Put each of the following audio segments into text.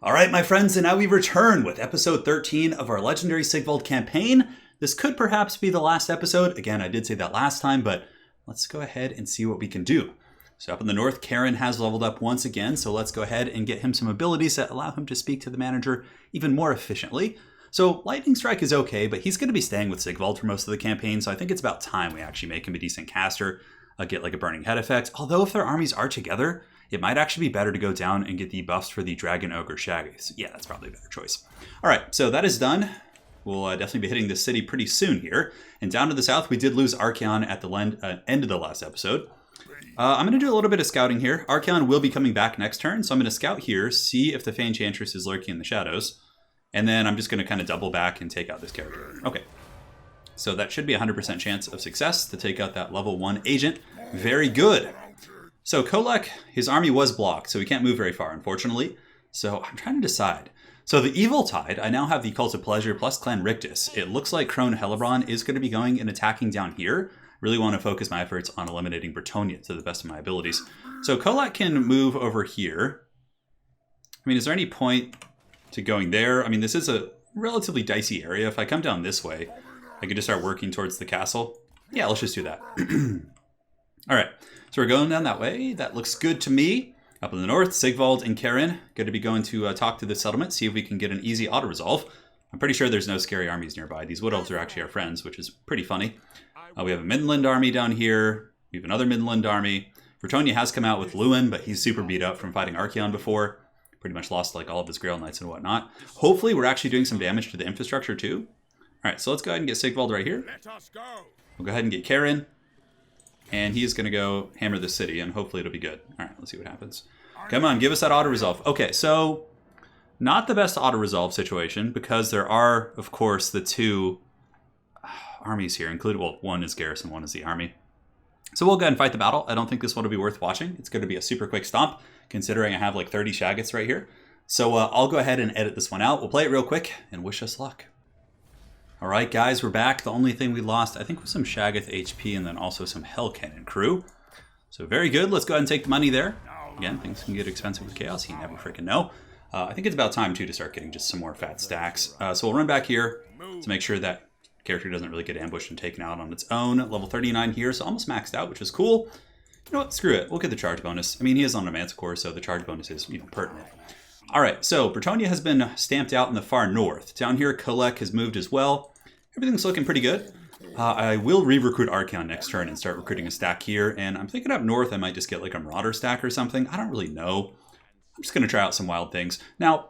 All right, my friends, and now we return with episode 13 of our Legendary SIGVALD campaign. This could perhaps be the last episode. Again, I did say that last time, but let's go ahead and see what we can do. So up in the north, Karen has leveled up once again, so let's go ahead and get him some abilities that allow him to speak to the manager even more efficiently. So Lightning Strike is okay, but he's going to be staying with SIGVALD for most of the campaign, so I think it's about time we actually make him a decent caster, get like a Burning Head effect. Although if their armies are together, it might actually be better to go down and get the buffs for the Dragon Ogre Shaggies. Yeah, that's probably a better choice. All right, so that is done. We'll definitely be hitting the city pretty soon here. And down to the south, we did lose Archeon at the end of the last episode. I'm going to do a little bit of scouting here. Archeon will be coming back next turn, so I'm going to scout here, see if the Enchantress is lurking in the shadows. And then I'm just going to kind of double back and take out this character. Okay. So that should be a 100% chance of success to take out that level 1 agent. Very good. So Kolek, his army was blocked, so he can't move very far, unfortunately. So I'm trying to decide. So the Evil Tide, I now have the Cult of Pleasure plus Clan Rictus. It looks like Crone Hellebron is going to be going and attacking down here. Really want to focus my efforts on eliminating Bretonia to the best of my abilities. So Kolek can move over here. I mean, is there any point to going there? I mean, this is a relatively dicey area. If I come down this way, I could just start working towards the castle. Yeah, let's just do that. All right. So we're going down that way. That looks good to me. Up in the north, SIGVALD and Karen going to be going to talk to the settlement, see if we can get an easy auto-resolve. I'm pretty sure there's no scary armies nearby. These Wood Elves are actually our friends, which is pretty funny. We have a Midland army down here. We have another Midland army. Bretonia has come out with Lewin, but he's super beat up from fighting Archeon before. Pretty much lost like all of his Grail Knights and whatnot. Hopefully we're actually doing some damage to the infrastructure too. All right, so let's go ahead and get SIGVALD right here. We'll go ahead and get Karen. And he is going to go hammer the city, and hopefully it'll be good. All right, let's see what happens. Come on, give us that auto-resolve. Okay, so not the best auto-resolve situation, because there are, of course, the two armies here, including, well, one is Garrison, one is the army. So we'll go ahead and fight the battle. I don't think this one will be worth watching. It's going to be a super quick stomp, considering I have like 30 Shaggots right here. So I'll go ahead and edit this one out. We'll play it real quick, and wish us luck. All right, guys, we're back. The only thing we lost, I think, was some Shaggoth HP and then also some Hell Cannon crew. So very good. Let's go ahead and take the money there. Again, things can get expensive with Chaos. You never freaking know. I think it's about time, too, to start getting just some more fat stacks. So we'll run back here to make sure that character doesn't really get ambushed and taken out on its own. Level 39 here, so almost maxed out, which is cool. You know what? Screw it. We'll get the charge bonus. I mean, he is on a Manticore, so the charge bonus is, pertinent. All right, so Bretonia has been stamped out in the far north. Down here, Kolek has moved as well. Everything's looking pretty good. I will re-recruit Archeon next turn and start recruiting a stack here. And I'm thinking up north I might just get like a Marauder stack or something. I don't really know. I'm just going to try out some wild things. Now,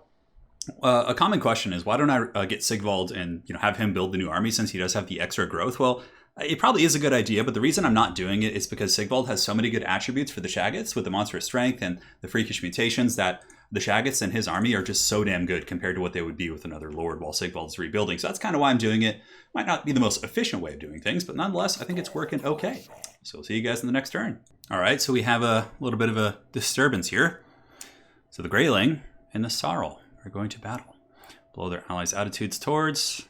a common question is, why don't I get SIGVALD and have him build the new army since he does have the extra growth? Well, it probably is a good idea, but the reason I'm not doing it is because SIGVALD has so many good attributes for the Shaggots with the monstrous strength and the freakish mutations that the Shaggots and his army are just so damn good compared to what they would be with another Lord while SIGVALD's rebuilding. So that's kind of why I'm doing it. Might not be the most efficient way of doing things, but nonetheless, I think it's working okay. So we'll see you guys in the next turn. All right, so we have a little bit of a disturbance here. So the Greyling and the Sarl are going to battle. Blow their allies' attitudes towards...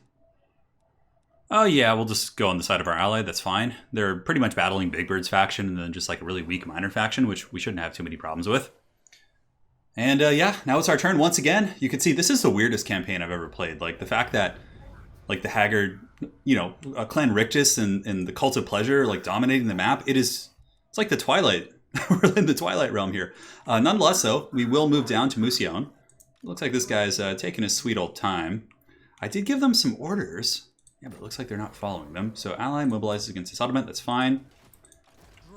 Oh yeah, we'll just go on the side of our ally, that's fine. They're pretty much battling Big Bird's faction and then just like a really weak minor faction, which we shouldn't have too many problems with. And yeah, now it's our turn once again. You can see this is the weirdest campaign I've ever played. Like the fact that like the Haggard, Clan Rictus and the Cult of Pleasure like dominating the map, it's like the Twilight. We're in the Twilight realm here. Nonetheless, though, we will move down to Musion. Looks like this guy's taking his sweet old time. I did give them some orders. Yeah, but it looks like they're not following them. So ally mobilizes against the settlement. That's fine.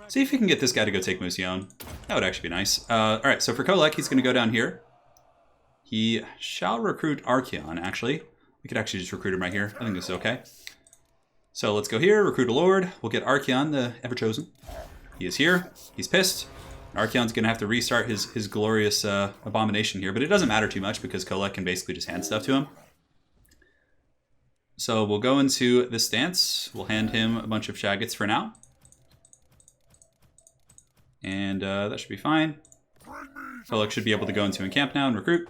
See if we can get this guy to go take Musion. That would actually be nice. All right, so for Kolek, he's going to go down here. He shall recruit Archeon, actually. We could actually just recruit him right here. I think this is okay. So let's go here, recruit a Lord. We'll get Archeon, the Ever-Chosen. He is here. He's pissed. Archeon's going to have to restart his glorious abomination here, but it doesn't matter too much because Kolek can basically just hand stuff to him. So we'll go into this stance. We'll hand him a bunch of Shaggots for now. And that should be fine. Kolek should be able to go into encamp now and recruit.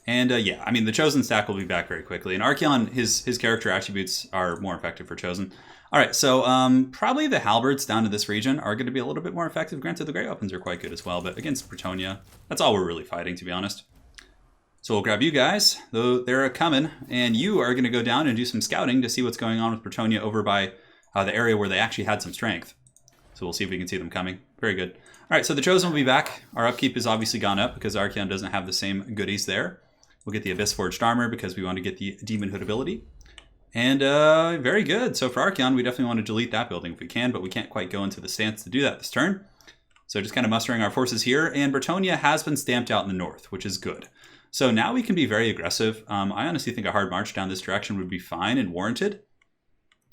And yeah, I mean, the Chosen stack will be back very quickly. And Archeon, his character attributes are more effective for Chosen. All right, so probably the Halberds down to this region are going to be a little bit more effective. Granted, the Grey Weapons are quite good as well, but against Bretonia, that's all we're really fighting, to be honest. So we'll grab you guys, though they're coming, and you are going to go down and do some scouting to see what's going on with Bretonnia over by the area where they actually had some strength. So we'll see if we can see them coming. Very good. All right, so the Chosen will be back. Our upkeep has obviously gone up because Archaon doesn't have the same goodies there. We'll get the Abyss Forged Armor because we want to get the Demon Hood ability. And very good. So for Archaon, we definitely want to delete that building if we can, but we can't quite go into the stance to do that this turn. So just kind of mustering our forces here, and Bretonnia has been stamped out in the north, which is good. So now we can be very aggressive. I honestly think a hard march down this direction would be fine and warranted.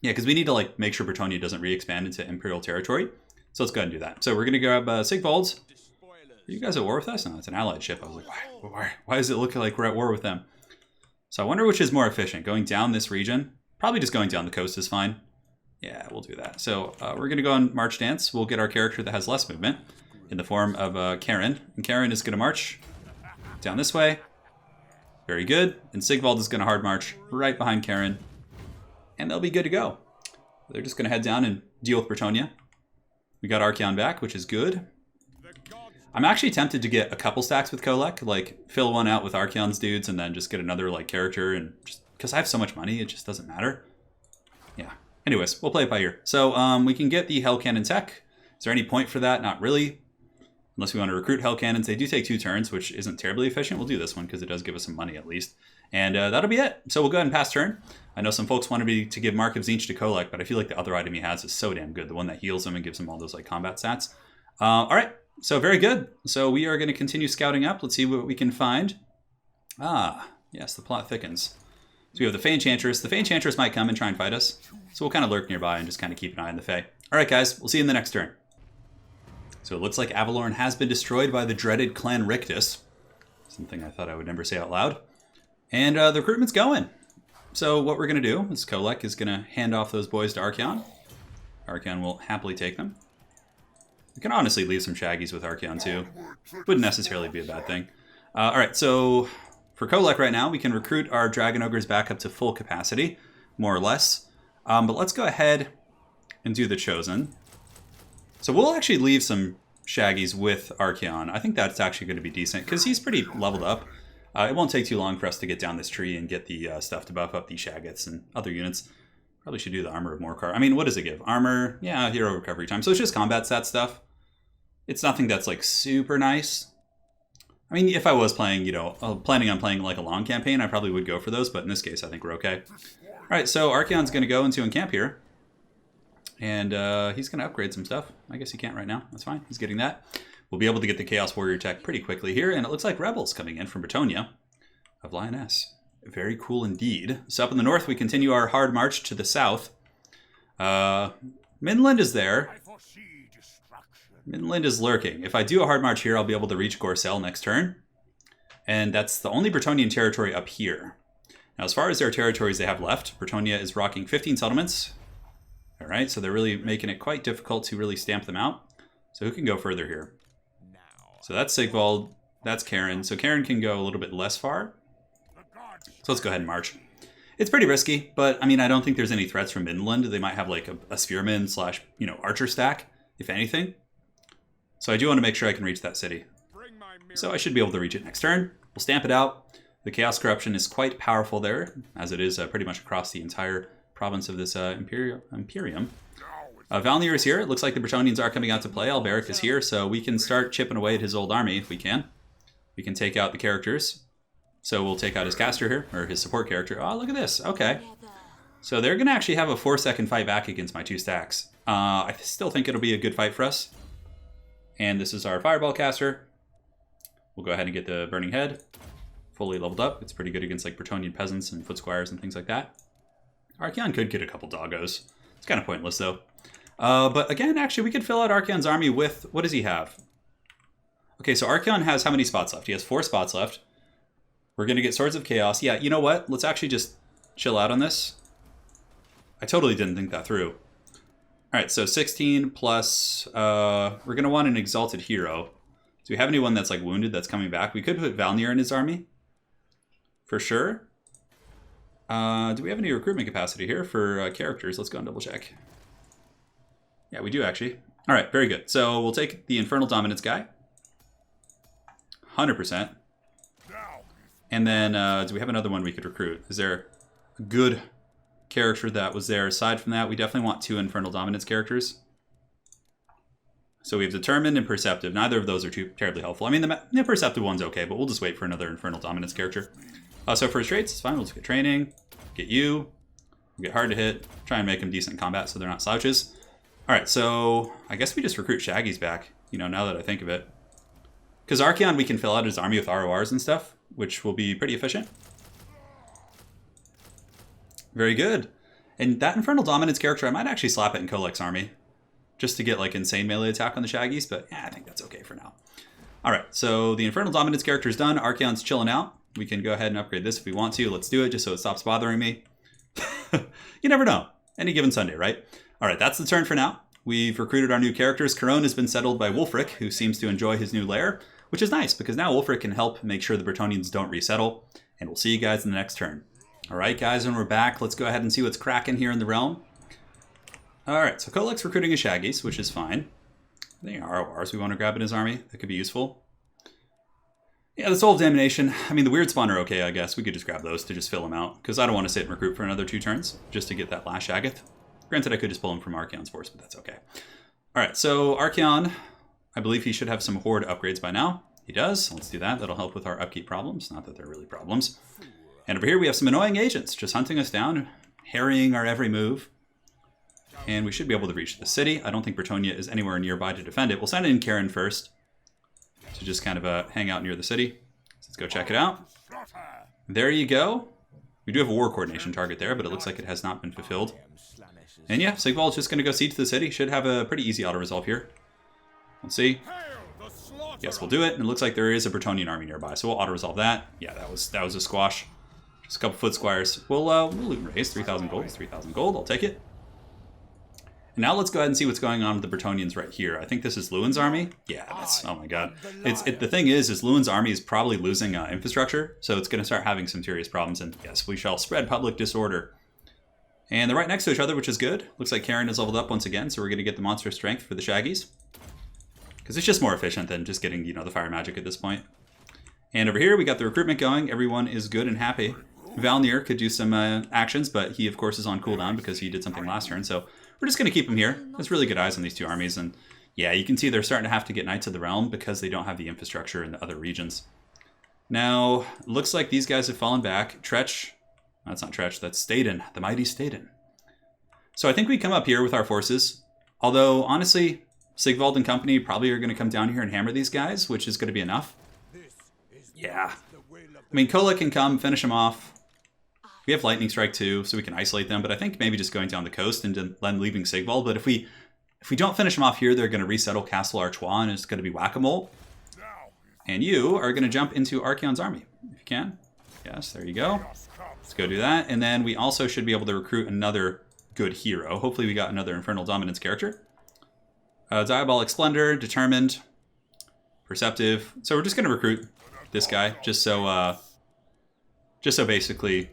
Yeah, because we need to like make sure Bretonnia doesn't re-expand into Imperial territory. So let's go ahead and do that. So we're going to grab SIGVALD. Are you guys at war with us? No, it's an allied ship. I was like, why does it look like we're at war with them? So I wonder which is more efficient, going down this region. Probably just going down the coast is fine. Yeah, we'll do that. So we're going to go on March Dance. We'll get our character that has less movement in the form of Karen. And Karen is going to march down this way. Very good. And SIGVALD is going to hard march right behind Karen. And they'll be good to go. They're just going to head down and deal with Bretonnia. We got Archaon back, which is good. I'm actually tempted to get a couple stacks with Kolek, like fill one out with Archaon's dudes and then just get another like character, and just because I have so much money, it just doesn't matter. Yeah. Anyways, we'll play it by ear. So we can get the Hell Cannon tech. Is there any point for that? Not really. Unless we want to recruit Hell Cannons. They do take 2 turns, which isn't terribly efficient. We'll do this one because it does give us some money at least. And that'll be it. So we'll go ahead and pass turn. I know some folks wanted me to give Mark of Tzeentch to Kolek, but I feel like the other item he has is so damn good. The one that heals him and gives him all those like combat stats. All right. So very good. So we are going to continue scouting up. Let's see what we can find. Ah, yes, the plot thickens. So we have the Fey Enchantress. The Fey Enchantress might come and try and fight us. So we'll kind of lurk nearby and just kind of keep an eye on the Fey. All right, guys. We'll see you in the next turn. So it looks like Avalorn has been destroyed by the dreaded Clan Rictus. Something I thought I would never say out loud. And the recruitment's going. So what we're going to do is Kolek is going to hand off those boys to Archaon. Archaon will happily take them. We can honestly leave some Shaggies with Archaon too. Wouldn't necessarily be a bad thing. All right, so for Kolek right now, we can recruit our Dragon Ogres back up to full capacity, more or less. But let's go ahead and do the Chosen. So we'll actually leave some Shaggies with Archaon. I think that's actually going to be decent because he's pretty leveled up. It won't take too long for us to get down this tree and get the stuff to buff up these Shaggets and other units. Probably should do the Armor of Morcar. I mean, what does it give? Armor, yeah, hero recovery time. So it's just combat stat stuff. It's nothing that's like super nice. I mean, if I was playing, you know, planning on playing like a long campaign, I probably would go for those. But in this case, I think we're okay. All right, so Archaon's going to go into encamp here. And he's going to upgrade some stuff. I guess he can't right now. That's fine. He's getting that. We'll be able to get the Chaos Warrior tech pretty quickly here. And it looks like Rebels coming in from Bretonnia of Lioness. Very cool indeed. So up in the north, we continue our hard march to the south. Midland is there. Midland is lurking. If I do a hard march here, I'll be able to reach Gorcel next turn. And that's the only Bretonnian territory up here. Now, as far as their territories they have left, Bretonnia is rocking 15 settlements. All right, so they're really making it quite difficult to really stamp them out. So who can go further here? So that's SIGVALD, that's Karen. So Karen can go a little bit less far. So let's go ahead and march. It's pretty risky, but I mean, I don't think there's any threats from Midland. They might have like a spearman slash, you know, archer stack, if anything. So I do want to make sure I can reach that city. So I should be able to reach it next turn. We'll stamp it out. The Chaos Corruption is quite powerful there, as it is pretty much across the entire province of this Imperium. Valnir is here. It looks like the Bretonnians are coming out to play. Alberic is here, so we can start chipping away at his old army if we can. We can take out the characters. So we'll take out his caster here, or his support character. Oh, look at this. Okay. So they're going to actually have a 4-second fight back against my 2 stacks. I still think it'll be a good fight for us. And this is our Fireball caster. We'll go ahead and get the Burning Head fully leveled up. It's pretty good against like Bretonnian peasants and foot squires and things like that. Archaon could get a couple doggos. It's kind of pointless though. But again, actually, we could fill out Archaon's army with, what does he have? Okay, so Archaon has how many spots left? He has 4 spots left. We're going to get Swords of Chaos. Yeah, you know what? Let's actually just chill out on this. I totally didn't think that through. All right, so 16 plus, we're going to want an Exalted Hero. Do we have anyone that's like wounded that's coming back? We could put Valnir in his army. For sure. Do we have any recruitment capacity here for characters? Let's go and double check. Yeah, we do actually. All right, very good. So we'll take the Infernal Dominance guy. 100%. And then, do we have another one we could recruit? Is there a good character that was there? Aside from that, we definitely want 2 Infernal Dominance characters. So we have Determined and Perceptive. Neither of those are too terribly helpful. I mean, the Perceptive one's okay, but we'll just wait for another Infernal Dominance character. So for traits, it's fine. We'll just get Training, get you, we'll get Hard to Hit, try and make them decent in combat so they're not slouches. All right, so I guess we just recruit Shaggy's back, you know, now that I think of it. Because Archaon, we can fill out his army with RORs and stuff, which will be pretty efficient. Very good. And that Infernal Dominance character, I might actually slap it in Kolek's army, just to get like insane melee attack on the Shaggies, but yeah, I think that's okay for now. All right, so the Infernal Dominance character is done. Archaon's chilling out. We can go ahead and upgrade this if we want to. Let's do it just so it stops bothering me. You never know. Any given Sunday, right? All right, that's the turn for now. We've recruited our new characters. Caron has been settled by Wulfric, who seems to enjoy his new lair, which is nice because now Wulfric can help make sure the Bretonnians don't resettle. And we'll see you guys in the next turn. All right, guys, when we're back, let's go ahead and see what's cracking here in the realm. All right, so Kolek's recruiting his Shaggies, which is fine. I think RORs we want to grab in his army. That could be useful. Yeah, the Soul of Damnation. I mean, the Weird Spawn are okay, I guess. We could just grab those to just fill them out, because I don't want to sit and recruit for another 2 turns just to get that last Shaggoth. Granted, I could just pull him from Archaon's force, but that's okay. All right, so Archaon, I believe he should have some Horde upgrades by now. He does. Let's do that. That'll help with our upkeep problems. Not that they're really problems. And over here, we have some annoying agents just hunting us down, harrying our every move. And we should be able to reach the city. I don't think Bretonnia is anywhere nearby to defend it. We'll send in Caron first to just kind of hang out near the city. So let's go check it out. There you go. We do have a war coordination target there, but it looks like it has not been fulfilled. And yeah, SIGVALD's just going to go siege the city. Should have a pretty easy auto-resolve here. We'll see. Yes, we'll do it. And it looks like there is a Bretonnian army nearby, so we'll auto-resolve that. Yeah, that was a squash. Just a couple foot squires. We'll loot and raise. 3,000 gold. 3,000 gold. I'll take it. And now let's go ahead and see what's going on with the Bretonnians right here. I think this is Lewin's army. Yeah, that's, oh my god. The thing is Lewin's army is probably losing infrastructure, so it's going to start having some serious problems. And yes, we shall spread public disorder. And they're right next to each other, which is good. Looks like Caron is leveled up once again, so we're going to get the monster strength for the Shaggies. Because it's just more efficient than just getting, you know, the fire magic at this point. And over here, we got the recruitment going. Everyone is good and happy. Valnir could do some actions, but he, of course, is on cooldown because he did something last turn, so we're just going to keep him here. There's really good eyes on these 2 armies, and yeah, you can see they're starting to have to get Knights of the Realm because they don't have the infrastructure in the other regions. Now, looks like these guys have fallen back. Tretch, that's not Tretch, that's Staden, the mighty Staden. So I think we come up here with our forces, although, honestly, SIGVALD and company probably are going to come down here and hammer these guys, which is going to be enough. Yeah. I mean, Kolek can come, finish them off. We have Lightning Strike too, so we can isolate them, but I think maybe just going down the coast and then leaving SIGVALD. But if we don't finish them off here, they're going to resettle Castle Artois, and it's going to be whack-a-mole. And you are going to jump into Archaon's army, if you can. Yes, there you go. Let's go do that. And then we also should be able to recruit another good hero. Hopefully we got another Infernal Dominance character. Diabolic Splendor, Determined, Perceptive. So we're just going to recruit this guy, just so basically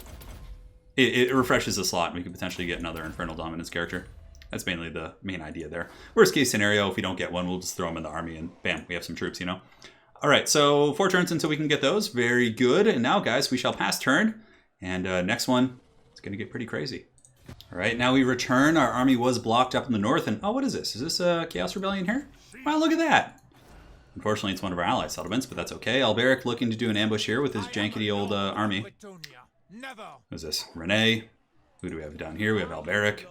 it refreshes the slot and we could potentially get another Infernal Dominance character. That's mainly the main idea there. Worst case scenario, if we don't get one, we'll just throw them in the army and bam, we have some troops, you know? All right, so 4 turns until we can get those. Very good. And now, guys, we shall pass turn. And next one, it's going to get pretty crazy. All right, now we return. Our army was blocked up in the north. And, oh, what is this? Is this a Chaos Rebellion here? Wow, look at that. Unfortunately, it's one of our ally settlements, but that's okay. Alberic looking to do an ambush here with his jankety old army. Who's this? Renee. Who do we have down here? We have Alberic.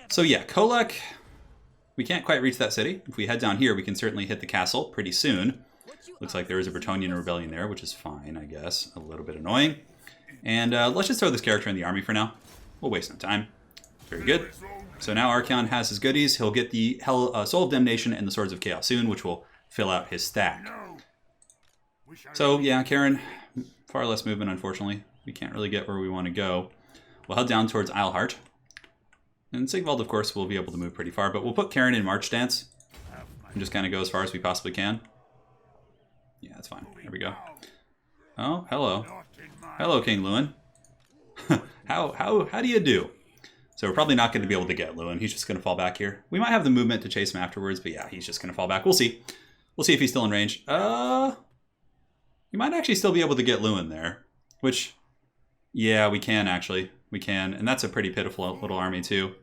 So yeah, Kolek, we can't quite reach that city. If we head down here, we can certainly hit the castle pretty soon. Looks like there is a Bretonnian rebellion there, which is fine, I guess. A little bit annoying. And let's just throw this character in the army for now. We'll waste no time. Very good. So now Archaon has his goodies. He'll get the Soul of Damnation and the Swords of Chaos soon, which will fill out his stack. So yeah, Caron, far less movement, unfortunately. We can't really get where we want to go. We'll head down towards Isleheart. And SIGVALD, of course, will be able to move pretty far, but we'll put Caron in March Stance and just kind of go as far as we possibly can. Yeah, that's fine. There we go. Oh, hello. Hello, King Lewin. How do you do? So we're probably not going to be able to get Lewin. He's just going to fall back here. We might have the movement to chase him afterwards, but yeah, he's just going to fall back. We'll see. We'll see if he's still in range. You might actually still be able to get Lewin there, which, yeah, we can actually. We can, and that's a pretty pitiful little army too.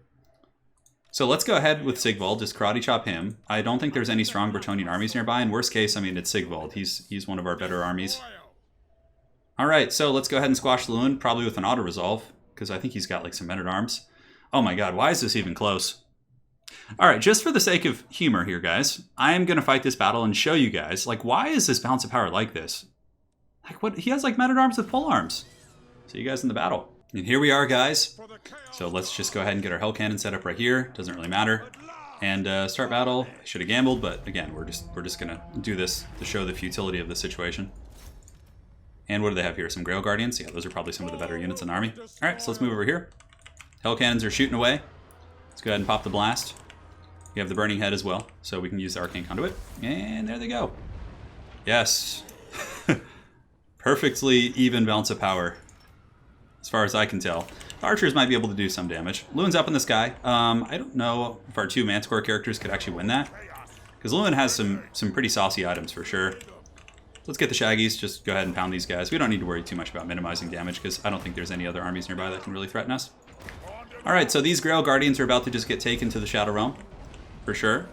So let's go ahead with Sigvald, just karate chop him. I don't think there's any strong Bretonnian armies nearby. In worst case, I mean, it's Sigvald. He's one of our better armies. All right, so let's go ahead and squash Lewin, probably with an auto-resolve, because I think he's got like some men-at-arms. Oh my god, why is this even close? All right, just for the sake of humor here, guys, I am going to fight this battle and show you guys, like, why is this balance of power like this? Like, what? He has like men-at-arms with pole arms. See you guys in the battle. And here we are, guys. So let's just go ahead and get our Hell Cannon set up right here. Doesn't really matter. And start battle. I should have gambled, but again, we're just gonna do this to show the futility of the situation. And what do they have here? Some Grail Guardians? Yeah, those are probably some of the better units in the army. All right, so let's move over here. Hell Cannons are shooting away. Let's go ahead and pop the blast. We have the Burning Head as well, so we can use the Arcane Conduit. And there they go. Yes. Perfectly even balance of power, as far as I can tell. The archers might be able to do some damage. Lewin's up in the sky. I don't know if our two Manticore characters could actually win that, because Lewin has some pretty saucy items for sure. Let's get the Shaggies. Just go ahead and pound these guys. We don't need to worry too much about minimizing damage, because I don't think there's any other armies nearby that can really threaten us. Alright, so these Grail Guardians are about to just get taken to the Shadow Realm, for sure.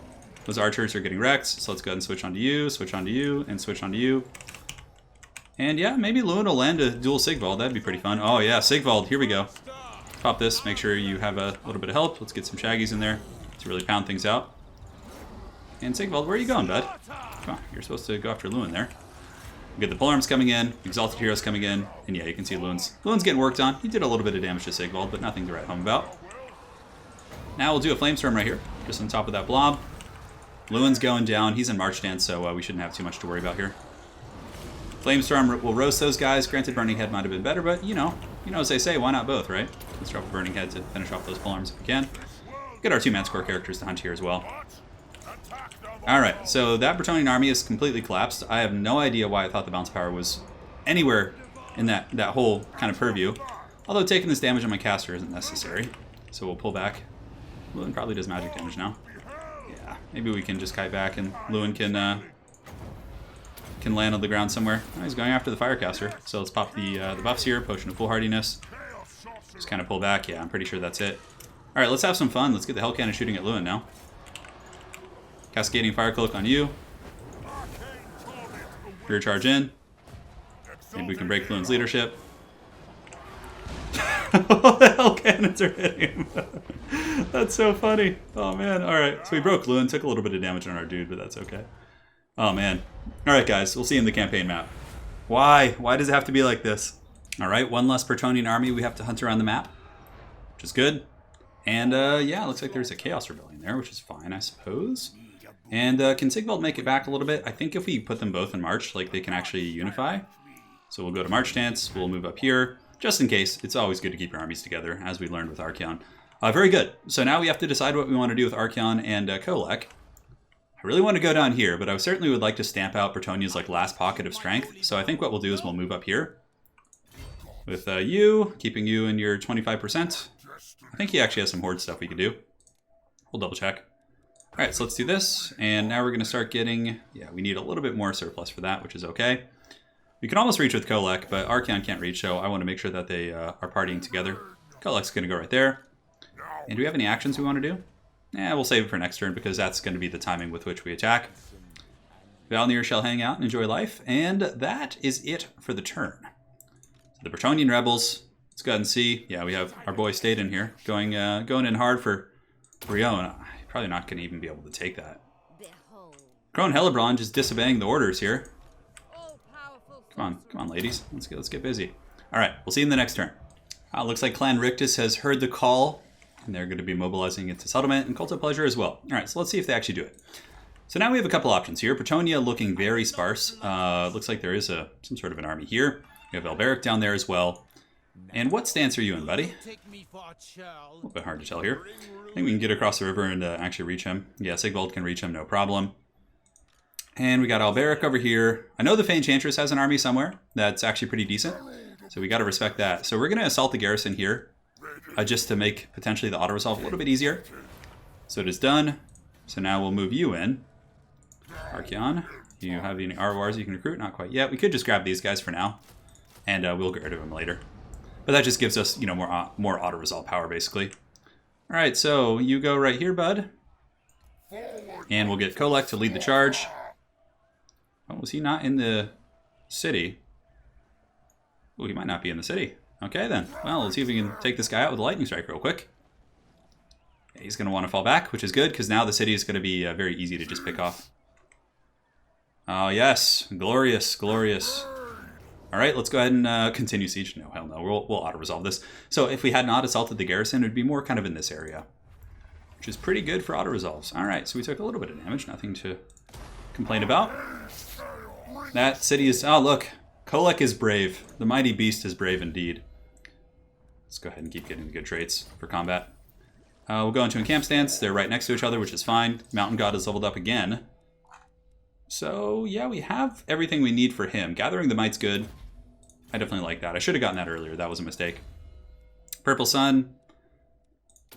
Those archers are getting wrecked, so let's go ahead and switch onto you, and switch onto you. And yeah, maybe Lewin will land a dual Sigvald. That'd be pretty fun. Oh yeah, Sigvald, here we go. Pop this, make sure you have a little bit of help. Let's get some Shaggies in there to really pound things out. And Sigvald, where are you going, bud? Come on, you're supposed to go after Lewin there. We get the polearms coming in, Exalted Heroes coming in, and yeah, you can see Lewin's getting worked on. He did a little bit of damage to Sigvald, but nothing to write home about. Now we'll do a Flamestorm right here, just on top of that blob. Lewin's going down. He's in March Stance, so we shouldn't have too much to worry about here. Flamestorm will roast those guys. Granted, Burning Head might have been better, but you know as they say, why not both, right? Let's drop a Burning Head to finish off those polearms if we can. Get our two Manticore characters to hunt here as well. Alright, so that Bretonnian army is completely collapsed. I have no idea why I thought the bounce power was anywhere in that whole kind of purview. Although taking this damage on my caster isn't necessary. So we'll pull back. Lewin probably does magic damage now. Yeah, maybe we can just kite back and Lewin can land on the ground somewhere. Oh, he's going after the Firecaster. So let's pop the buffs here. Potion of Foolhardiness. Just kind of pull back. Yeah, I'm pretty sure that's it. Alright, let's have some fun. Let's get the Hell Cannon shooting at Lewin now. Cascading Fire Cloak on you. Rear charge in. Maybe we can break Lewin's leadership. The Hell Cannons are hitting him. That's so funny. Oh man. Alright, so we broke Lewin. Took a little bit of damage on our dude, but that's okay. Oh man. Alright guys, we'll see you in the campaign map. Why? Why does it have to be like this? Alright, one less Bretonnian army we have to hunt around the map, which is good. And yeah, it looks like there's a Chaos Rebellion there, which is fine, I suppose. And can Sigvald make it back a little bit? I think if we put them both in March, like they can actually unify. So we'll go to March Stance, we'll move up here. Just in case, it's always good to keep your armies together, as we learned with Archaon. Very good. So now we have to decide what we want to do with Archaon and Kolek. I really want to go down here, but I certainly would like to stamp out Bretonnia's like last pocket of strength. So I think what we'll do is we'll move up here. With you, keeping you in your 25%. I think he actually has some Horde stuff we could do. We'll double check. Alright, so let's do this. And now we're going to start getting... Yeah, we need a little bit more surplus for that, which is okay. We can almost reach with Kolek, but Archaon can't reach, so I want to make sure that they are partying together. Kolek's going to go right there. And do we have any actions we want to do? Yeah, we'll save it for next turn, because that's going to be the timing with which we attack. Valnir shall hang out and enjoy life, and that is it for the turn. So the Bretonnian rebels, let's go ahead and see. Yeah, we have our boy Staden here, going in hard for Rion. Probably not going to even be able to take that. Crone Hellebrand just disobeying the orders here. Come on, ladies. Let's get busy. All right, we'll see you in the next turn. Looks like Clan Rictus has heard the call, and they're going to be mobilizing into settlement and Cult of Pleasure as well. All right, so let's see if they actually do it. So now we have a couple options here. Bretonnia looking very sparse. Looks like there is some sort of an army here. We have Alberic down there as well. And what stance are you in, buddy? A little bit hard to tell here. I think we can get across the river and actually reach him. Yeah, Sigvald can reach him, no problem. And we got Alberic over here. I know the Fey Enchantress has an army somewhere that's actually pretty decent. So we got to respect that. So we're going to assault the garrison here. Just to make potentially the auto-resolve a little bit easier. So it is done. So now we'll move you in. Archaon. Do you have any RORs you can recruit? Not quite yet. We could just grab these guys for now, and we'll get rid of them later. But that just gives us, you know, more auto-resolve power, basically. All right, so you go right here, bud. And we'll get Kolek to lead the charge. Oh, was he not in the city? Oh, he might not be in the city. Okay, then. Well, let's see if we can take this guy out with a lightning strike real quick. Yeah, he's going to want to fall back, which is good, because now the city is going to be very easy to just pick off. Oh, yes. Glorious, glorious. All right, let's go ahead and continue siege. No, hell no. We'll auto-resolve this. So if we had not assaulted the garrison, it would be more kind of in this area, which is pretty good for auto-resolves. All right, so we took a little bit of damage. Nothing to complain about. That city is... Oh, look. Kolek is brave. The mighty beast is brave indeed. Let's go ahead and keep getting the good traits for combat. We'll go into a camp stance. They're right next to each other, which is fine. Mountain God is leveled up again. So, yeah, we have everything we need for him. Gathering the Might's good. I definitely like that. I should have gotten that earlier. That was a mistake. Purple Sun.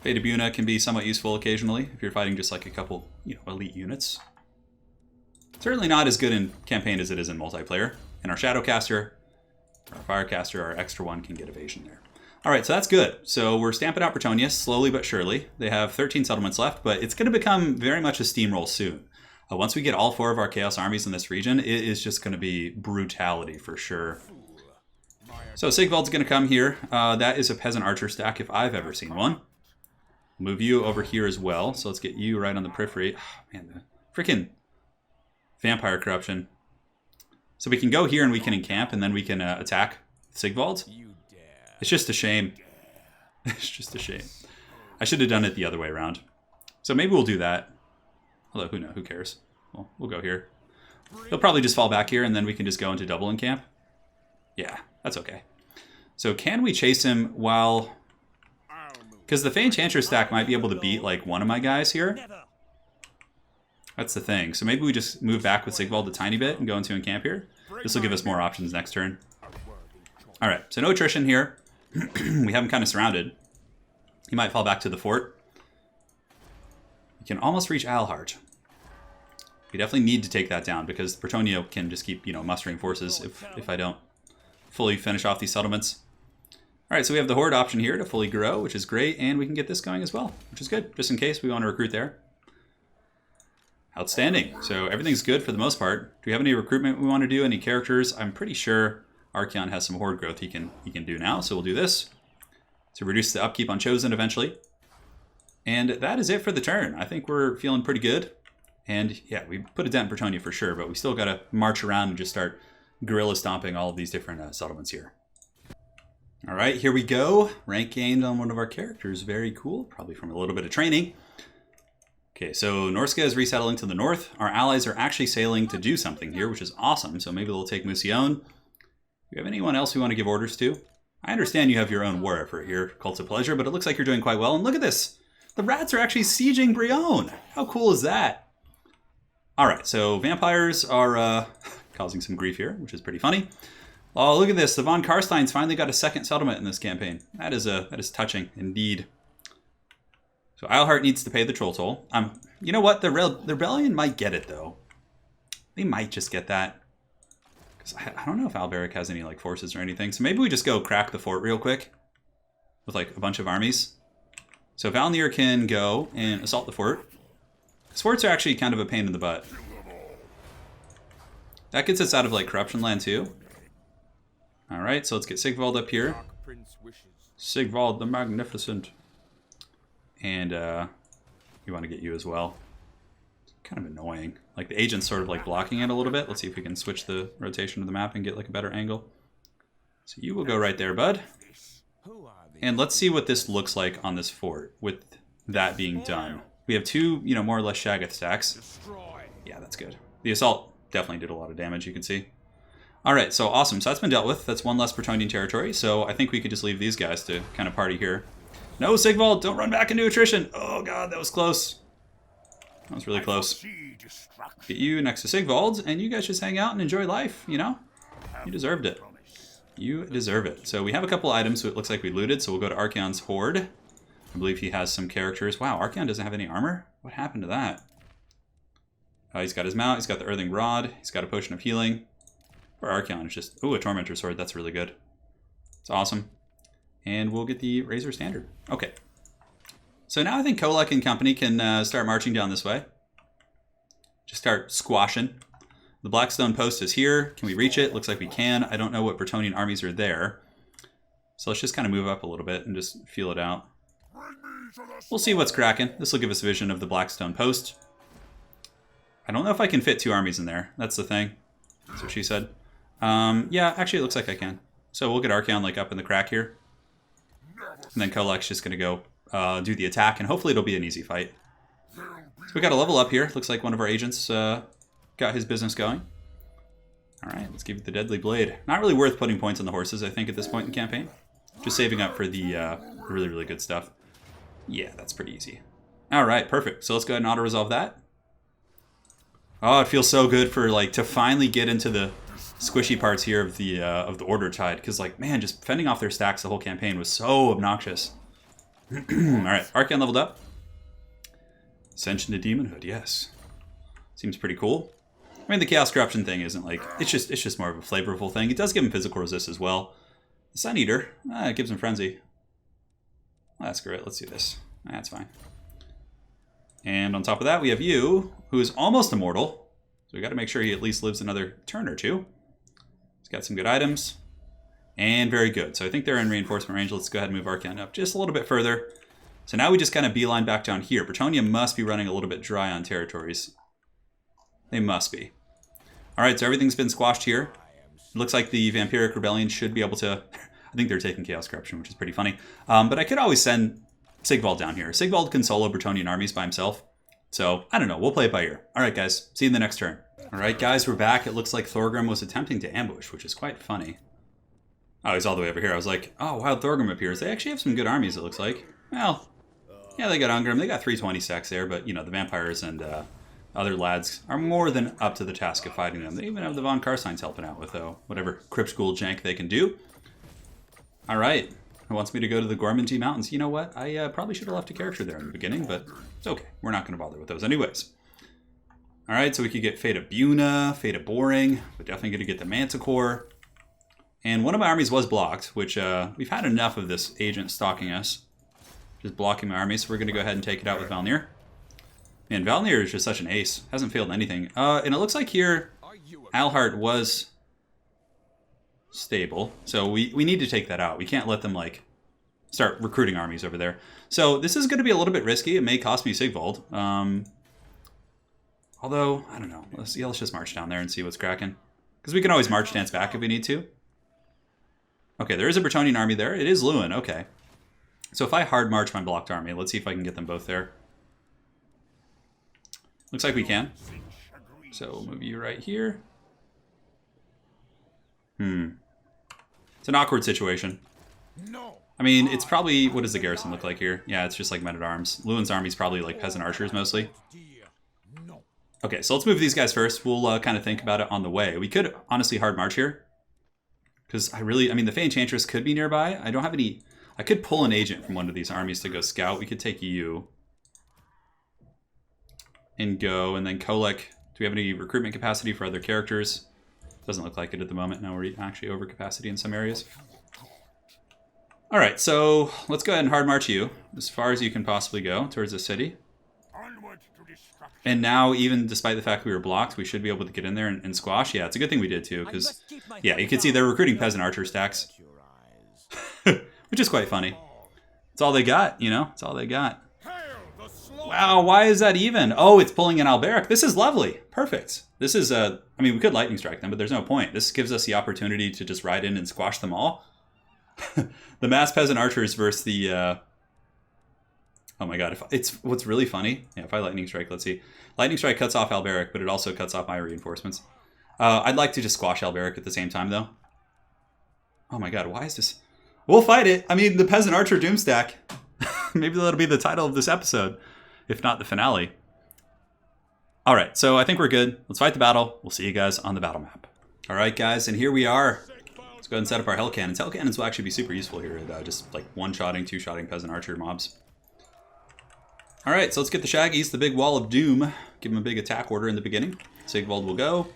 Beta Buna can be somewhat useful occasionally if you're fighting just like a couple, you know, elite units. Certainly not as good in campaign as it is in multiplayer. And our Shadowcaster, our Firecaster, our extra one can get evasion there. All right, so that's good. So we're stamping out Bretonnia slowly but surely. They have 13 settlements left, but it's going to become very much a steamroll soon. Once we get all 4 of our Chaos armies in this region, it is just going to be brutality for sure. So SIGVALD's going to come here. That is a Peasant Archer stack if I've ever seen one. Move you over here as well. So let's get you right on the periphery. Oh, man, the freaking Vampire Corruption. So we can go here and we can encamp and then we can attack SIGVALD. It's just a shame. It's just a shame. I should have done it the other way around. So maybe we'll do that. Although, who knows? Who cares? Well, we'll go here. He'll probably just fall back here, and then we can just go into double encamp. Yeah, that's okay. So can we chase him while... Because the Fey Enchanter stack might be able to beat, like, one of my guys here. That's the thing. So maybe we just move back with SIGVALD a tiny bit and go into encamp here. This will give us more options next turn. All right, so no attrition here. We have him kind of surrounded. He might fall back to the fort. We can almost reach Alhart. We definitely need to take that down because Bretonnia can just keep, you know, mustering forces if I don't fully finish off these settlements. All right, so we have the Horde option here to fully grow, which is great, and we can get this going as well, which is good, just in case we want to recruit there. Outstanding. So everything's good for the most part. Do we have any recruitment we want to do? Any characters? I'm pretty sure Archeon has some Horde growth he can do now, so we'll do this to reduce the upkeep on Chosen eventually. And that is it for the turn. I think we're feeling pretty good. And yeah, we put a dent in Bretonnia for sure, but we still got to march around and just start guerrilla stomping all of these different settlements here. All right, here we go. Rank gained on one of our characters. Very cool, probably from a little bit of training. Okay, so Norska is resettling to the north. Our allies are actually sailing to do something here, which is awesome. So maybe they'll take Musion. Do you have anyone else we want to give orders to? I understand you have your own war effort here, Cults of Pleasure, but it looks like you're doing quite well. And look at this. The rats are actually sieging Brionne. How cool is that? All right, so vampires are causing some grief here, which is pretty funny. Oh, look at this. The von Karsteins finally got a second settlement in this campaign. That is touching indeed. So Eilhart needs to pay the troll toll. You know what? The rebellion might get it though. They might just get that. Because I don't know if Alberic has any like forces or anything. So maybe we just go crack the fort real quick with like a bunch of armies. So Valnir can go and assault the fort. Forts are actually kind of a pain in the butt. That gets us out of like Corruption Land too. Alright, so let's get Sigvald up here. Sigvald the Magnificent. And we want to get you as well. It's kind of annoying. Like the agent's sort of like blocking it a little bit. Let's see if we can switch the rotation of the map and get like a better angle. So you will go right there, bud. And let's see what this looks like on this fort with that being done. We have 2, you know, more or less Shaggoth stacks. Yeah, that's good. The assault definitely did a lot of damage, you can see. All right, so awesome. So that's been dealt with. That's one less Bretonnian territory. So I think we could just leave these guys to kind of party here. No, Sigvald, don't run back into attrition. Oh, God, that was close. That was really close. Get you next to Sigvald, and you guys just hang out and enjoy life, you know? You deserved it. You deserve it. So we have a couple items, so it looks like we looted. So we'll go to Archeon's Horde. I believe he has some characters. Wow, Archeon doesn't have any armor? What happened to that? He's got his mount. He's got the Earthing Rod. He's got a Potion of Healing. Or Archeon is just... Ooh, a Tormentor Sword. That's really good. It's awesome. And we'll get the Razor Standard. Okay. So now I think Kolek and company can start marching down this way. Just start squashing. The Blackstone Post is here. Can we reach it? Looks like we can. I don't know what Bretonnian armies are there. So let's just kind of move up a little bit and just feel it out. We'll see what's cracking. This will give us a vision of the Blackstone Post. I don't know if I can fit 2 armies in there. That's the thing. That's what she said. Yeah, actually it looks like I can. So we'll get Archeon like up in the crack here. And then Kolek's just going to go do the attack, and hopefully it'll be an easy fight. So we got a level up here. Looks like one of our agents got his business going. Alright, let's give it the Deadly Blade. Not really worth putting points on the horses, I think, at this point in the campaign. Just saving up for the really, really good stuff. Yeah, that's pretty easy. Alright, perfect. So let's go ahead and auto-resolve that. Oh, it feels so good for, like, to finally get into the squishy parts here of the Order Tide. Because, like, man, just fending off their stacks the whole campaign was so obnoxious. Alright, Archeon leveled up. Ascension to Demonhood, yes. Seems pretty cool. I mean, the Chaos Corruption thing isn't like... It's just more of a flavorful thing. It does give him physical resist as well. The Sun Eater, it gives him Frenzy. Oh, that's great. Let's do this. That's fine. And on top of that, we have you, who is almost immortal. So we got to make sure he at least lives another turn or two. He's got some good items. And very good. So I think they're in reinforcement range. Let's go ahead and move Archeon up just a little bit further. So now we just kind of beeline back down here. Bretonnia must be running a little bit dry on territories. They must be. Alright, so everything's been squashed here. It looks like the Vampiric Rebellion should be able to... I think they're taking Chaos Corruption, which is pretty funny. But I could always send SIGVALD down here. SIGVALD can solo Bretonnian armies by himself. So, I don't know. We'll play it by ear. Alright, guys. See you in the next turn. Alright, guys. We're back. It looks like Thorgrim was attempting to ambush, which is quite funny. Oh, he's all the way over here. I was like, oh, Wild Thorgrim appears. They actually have some good armies, it looks like. Well, yeah, they got Ungrim. They got 320 stacks there, but, you know, the vampires and other lads are more than up to the task of fighting them. They even have the Von Karsines helping out with whatever Crypt School jank they can do. Alright. Who wants me to go to the Gormanji Mountains? You know what? I probably should have left a character there in the beginning, but it's okay. We're not going to bother with those anyways. Alright, so we could get Fate of Buna, Fate of Boring. We're definitely going to get the Manticore. And one of my armies was blocked, which we've had enough of this agent stalking us. Just blocking my army, so we're going to go ahead and take it out with Valnir. Man, Valnir is just such an ace. Hasn't failed anything. And it looks like here, Alhart was stable. So we need to take that out. We can't let them, like, start recruiting armies over there. So this is going to be a little bit risky. It may cost me Sigvald. Although, I don't know. Let's just march down there and see what's cracking. Because we can always march dance back if we need to. Okay, there is a Bretonnian army there. It is Lewin. Okay. So if I hard march my blocked army, let's see if I can get them both there. Looks like we can. So we'll move you right here. It's an awkward situation. I mean, it's probably... What does the garrison look like here? Yeah, it's just like men-at-arms. Lewin's army's probably like peasant archers mostly. Okay, so let's move these guys first. We'll kind of think about it on the way. We could honestly hard march here. Because I mean, the Fey Enchantress could be nearby. I don't have any... I could pull an agent from one of these armies to go scout. We could take you. And go, and then Kolek. Do we have any recruitment capacity for other characters? Doesn't look like it at the moment. No, we're actually over capacity in some areas. Alright, so let's go ahead and hard march you as far as you can possibly go towards the city. And now, even despite the fact we were blocked, we should be able to get in there and squash. Yeah, it's a good thing we did too, because, yeah, you can see they're recruiting peasant archer stacks. Which is quite funny. It's all they got, you know? It's all they got. Wow, why is that even? Oh, it's pulling in Alberic. This is lovely. Perfect. This is, I mean, we could lightning strike them, but there's no point. This gives us the opportunity to just ride in and squash them all. The mass peasant archers versus the, oh my god, what's really funny, yeah, if I lightning strike, let's see. Lightning strike cuts off Alberic, but it also cuts off my reinforcements. I'd like to just squash Alberic at the same time, though. Oh my god, why is this? We'll fight it. I mean, the peasant archer doomstack. Maybe that'll be the title of this episode. If not the finale. Alright, so I think we're good. Let's fight the battle. We'll see you guys on the battle map. Alright guys, and here we are. Let's go ahead and set up our hell cannons. Hell cannons will actually be super useful here at just like one-shotting, two-shotting peasant archer mobs. All right, so let's get the Shaggies, the big wall of doom. Give them a big attack order in the beginning. SIGVALD will go.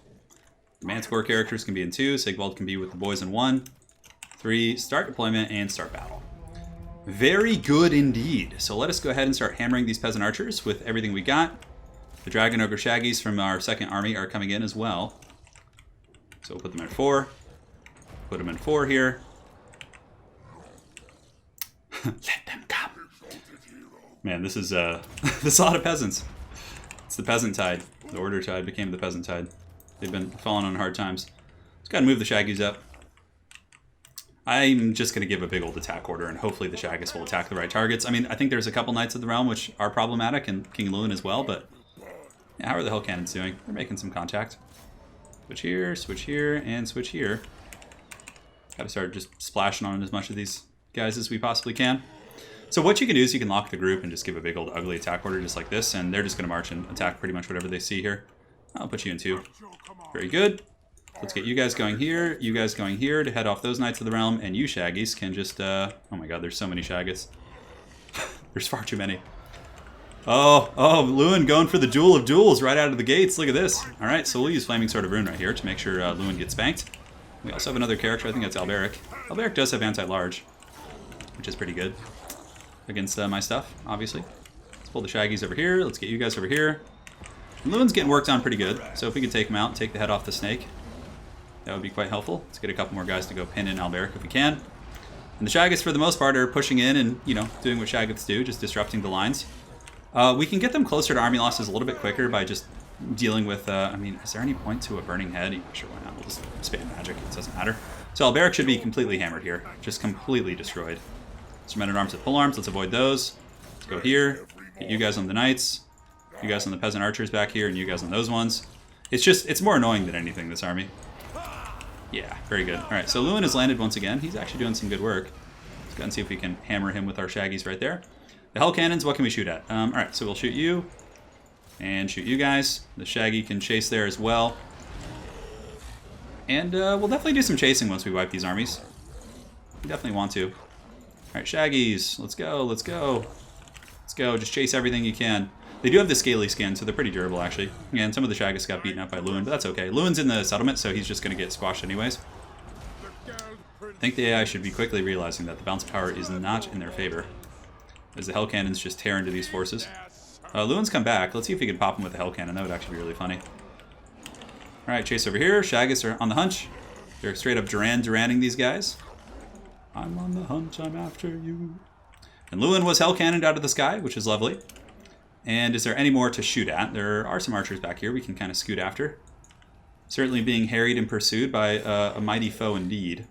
The Manticore characters can be in 2. SIGVALD can be with the boys in 1. 3, start deployment and start battle. Very good indeed. So let us go ahead and start hammering these peasant archers with everything we got. The Dragon Ogre Shaggies from our second army are coming in as well. So we'll put them in 4. Put them in 4 here. Let them come. Man, this is this is a lot of peasants. It's the peasant tide. The order tide became the peasant tide. They've been falling on hard times. Just gotta move the Shaggies up. I'm just gonna give a big old attack order, and hopefully the Shaggies will attack the right targets. I mean, I think there's a couple Knights of the Realm which are problematic, and King Lewin as well, but yeah, how are the Hell Cannons doing? They're making some contact. Switch here, and switch here. Gotta start just splashing on as much of these guys as we possibly can. So what you can do is you can lock the group and just give a big old ugly attack order just like this, and they're just gonna march and attack pretty much whatever they see here. I'll put you in 2. Very good. Let's get you guys going here, you guys going here to head off those Knights of the Realm, and you Shaggies can just, oh my god, there's so many Shaggies. There's far too many. Oh, Lewin going for the duel of duels right out of the gates. Look at this. All right, so we'll use Flaming Sword of Rune right here to make sure Lewin gets spanked. We also have another character, I think that's Alberic. Alberic does have anti-large, which is pretty good against my stuff, obviously. Let's pull the Shaggies over here. Let's get you guys over here. And Lewin's getting worked on pretty good, so if we could take him out and take the head off the snake, that would be quite helpful. Let's get a couple more guys to go pin in Alberic if we can. And the Shaggoths, for the most part, are pushing in and, you know, doing what Shaggoths do, just disrupting the lines. We can get them closer to army losses a little bit quicker by just dealing with, I mean, is there any point to a burning head? Sure, why not? We'll just spam magic. It doesn't matter. So Alberic should be completely hammered here. Just completely destroyed. Some men-at-arms with polearms. Let's avoid those. Let's go here. Get you guys on the knights. You guys on the peasant archers back here, and you guys on those ones. It's just, it's more annoying than anything, this army. Yeah, very good. All right, so Lewin has landed once again. He's actually doing some good work. Let's go and see if we can hammer him with our Shaggies right there. The Hell Cannons, what can we shoot at? All right, so we'll shoot you and shoot you guys. The Shaggy can chase there as well. And we'll definitely do some chasing once we wipe these armies. We definitely want to. All right, Shaggies, let's go, let's go. Let's go, just chase everything you can. They do have the scaly skin, so they're pretty durable, actually. And some of the Shaggies got beaten up by Lewin, but that's okay. Lewin's in the settlement, so he's just going to get squashed anyways. I think the AI should be quickly realizing that the bounce power is not in their favor, as the Hell Cannons just tear into these forces. Lewin's come back. Let's see if we can pop him with the Hell Cannon. That would actually be really funny. All right, chase over here. Shaggoths are on the hunch. They're straight up Duran-Duraning these guys. I'm on the hunt, I'm after you. And Lewin was Hell Cannoned out of the sky, which is lovely. And is there any more to shoot at? There are some archers back here we can kind of scoot after. Certainly being harried and pursued by a mighty foe indeed.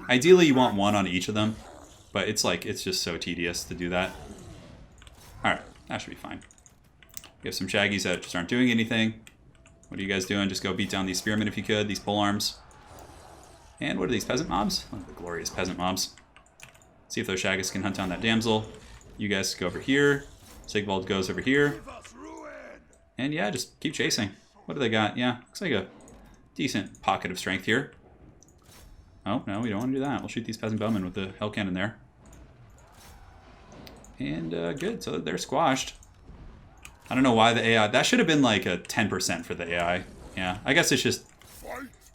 Ideally, you want one on each of them, but it's like, it's just so tedious to do that. All right, that should be fine. We have some Shaggies that just aren't doing anything. What are you guys doing? Just go beat down these spearmen if you could, these polearms. And what are these, peasant mobs? Oh, the glorious peasant mobs. See if those Shaggoths can hunt down that damsel. You guys go over here. SIGVALD goes over here. And yeah, just keep chasing. What do they got? Yeah, looks like a decent pocket of strength here. Oh, no, we don't want to do that. We'll shoot these peasant bowmen with the Hell Cannon there. And good, so they're squashed. I don't know why the AI... That should have been like a 10% for the AI. Yeah, I guess it's just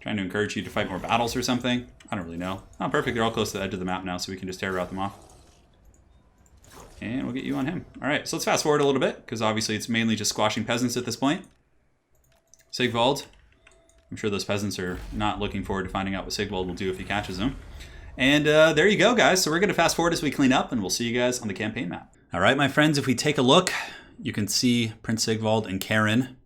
trying to encourage you to fight more battles or something. I don't really know. Oh, perfect. They're all close to the edge of the map now, so we can just terror them off. And we'll get you on him. All right, so let's fast forward a little bit, because obviously it's mainly just squashing peasants at this point. SIGVALD. I'm sure those peasants are not looking forward to finding out what SIGVALD will do if he catches them. And there you go, guys. So we're going to fast forward as we clean up, and we'll see you guys on the campaign map. All right, my friends, if we take a look, you can see Prince SIGVALD and Karen.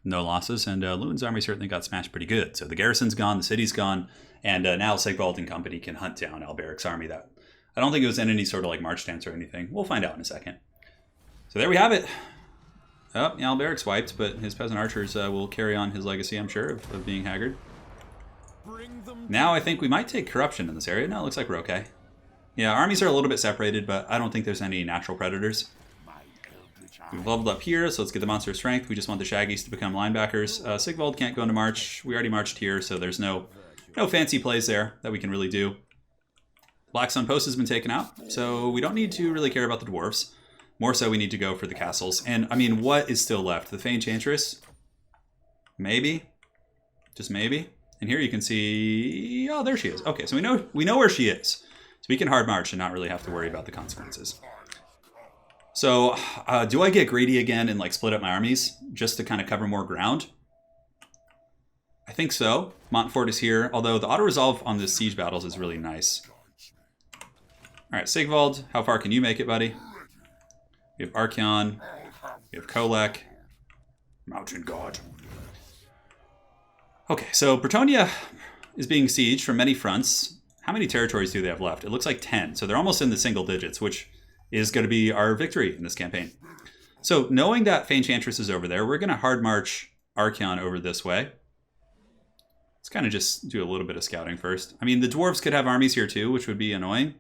No losses, and Lewin's army certainly got smashed pretty good. So the garrison's gone, the city's gone, and now SIGVALD and company can hunt down Alberic's army. That I don't think it was in any sort of like march stance or anything. We'll find out in a second. So there we have it. Oh, yeah, Alberic's wiped, but his peasant archers will carry on his legacy, I'm sure, of being haggard. Now I think we might take corruption in this area. No, it looks like we're okay. Yeah, armies are a little bit separated, but I don't think there's any natural predators. We've leveled up here, so let's get the monster strength. We just want the Shaggies to become linebackers. SIGVALD can't go into march. We already marched here, so there's no fancy plays there that we can really do. Black Sun Post has been taken out, so we don't need to really care about the dwarves. More so, we need to go for the castles. And, I mean, what is still left? The Fey Enchantress? Maybe. Just maybe. And here you can see... Oh, there she is. Okay, so we know where she is. So we can hard march and not really have to worry about the consequences. So, do I get greedy again and, like, split up my armies just to kind of cover more ground? I think so. Montfort is here, although the auto-resolve on the siege battles is really nice. Alright, Sigvald, how far can you make it, buddy? We have Archeon. We have Kolek. Mountain God. Okay, so Bretonnia is being sieged from many fronts. How many territories do they have left? It looks like 10, so they're almost in the single digits, which is going to be our victory in this campaign. So knowing that Fey Enchantress is over there, we're going to hard march Archeon over this way. Let's kind of just do a little bit of scouting first. I mean, the dwarves could have armies here too, which would be annoying.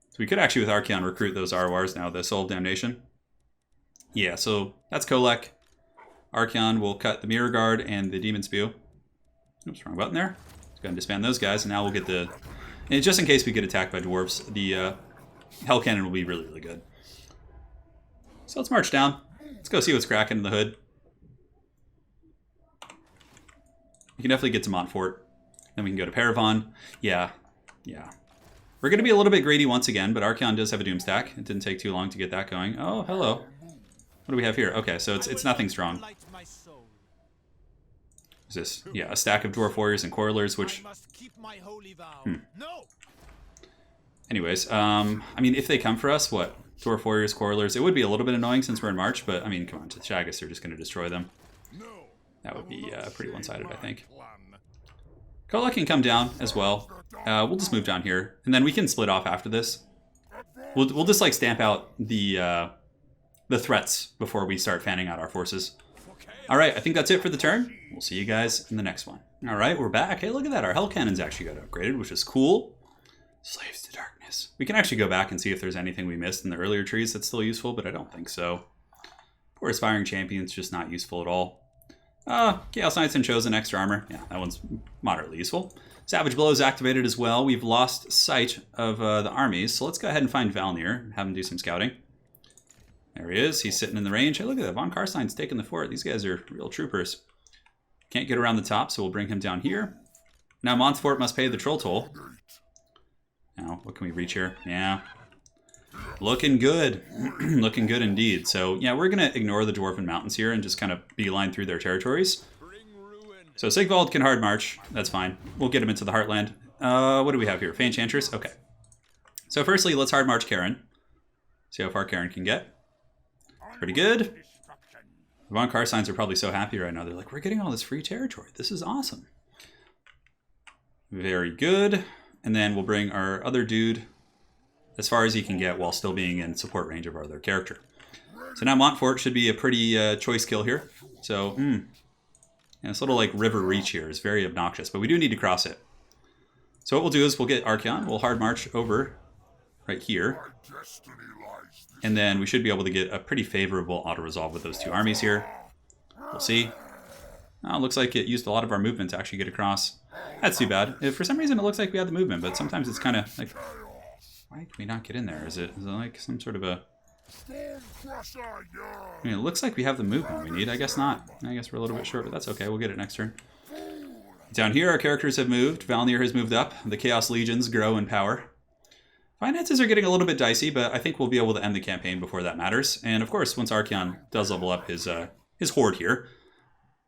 So we could actually, with Archeon, recruit those Arwars now, the Soul of Damnation. Yeah, so that's Kolek. Archeon will cut the Mirror Guard and the Demon Spew. Oops, wrong button there. Let's go ahead and disband those guys, and now we'll get the... And just in case we get attacked by dwarves, the Hell Cannon will be really, really good. So let's march down. Let's go see what's cracking in the hood. We can definitely get to Montfort. Then we can go to Paravon. Yeah. We're going to be a little bit greedy once again, but Archeon does have a Doom Stack. It didn't take too long to get that going. Oh, hello. What do we have here? Okay, so it's nothing strong. Is this? Yeah, a stack of Dwarf Warriors and Quarrelers, which... Anyways, I mean, if they come for us, what? Dwarf Warriors, Quarrelers. It would be a little bit annoying since we're in March, but I mean, come on, to the Shaggis, they're just going to destroy them. That would be pretty one-sided, I think. Kolek can come down as well. We'll just move down here, and then we can split off after this. We'll just like stamp out the threats before we start fanning out our forces. All right, I think that's it for the turn. We'll see you guys in the next one. All right, we're back. Hey, look at that. Our Hell Cannons actually got upgraded, which is cool. Slaves to Darkness. We can actually go back and see if there's anything we missed in the earlier trees that's still useful, but I don't think so. Poor Aspiring Champion's just not useful at all. Chaos Knights and Chosen extra armor. Yeah, that one's moderately useful. Savage Blow is activated as well. We've lost sight of the armies, so let's go ahead and find Valnir and have him do some scouting. There he is. He's sitting in the range. Hey, look at that. Von Karstein's taking the fort. These guys are real troopers. Can't get around the top, so we'll bring him down here. Now Montfort must pay the troll toll. Now, what can we reach here? Yeah. Looking good. Looking good indeed. So, yeah, we're going to ignore the Dwarven Mountains here and just kind of beeline through their territories. So Sigvald can hard march. That's fine. We'll get him into the Heartland. What do we have here? Fey Enchantress? Okay. So firstly, let's hard march Karen. See how far Karen can get. Pretty good. The Von Karsteins are probably so happy right now. They're like, we're getting all this free territory. This is awesome. Very good. And then we'll bring our other dude as far as he can get while still being in support range of our other character. So now Montfort should be a pretty choice kill here. So, yeah, this little like river reach here is very obnoxious, but we do need to cross it. So what we'll do is we'll get Archeon. We'll hard march over right here. And then we should be able to get a pretty favorable auto-resolve with those two armies here. We'll see. Oh, it looks like it used a lot of our movement to actually get across. That's too bad. For some reason, it looks like we had the movement, but sometimes it's kind of like... Why can we not get in there? Is it like some sort of a... I mean, it looks like we have the movement we need. I guess not. I guess we're a little bit short, but that's okay. We'll get it next turn. Down here, our characters have moved. Valnir has moved up. The Chaos Legions grow in power. Finances are getting a little bit dicey, but I think we'll be able to end the campaign before that matters. And of course, once Archeon does level up his horde here,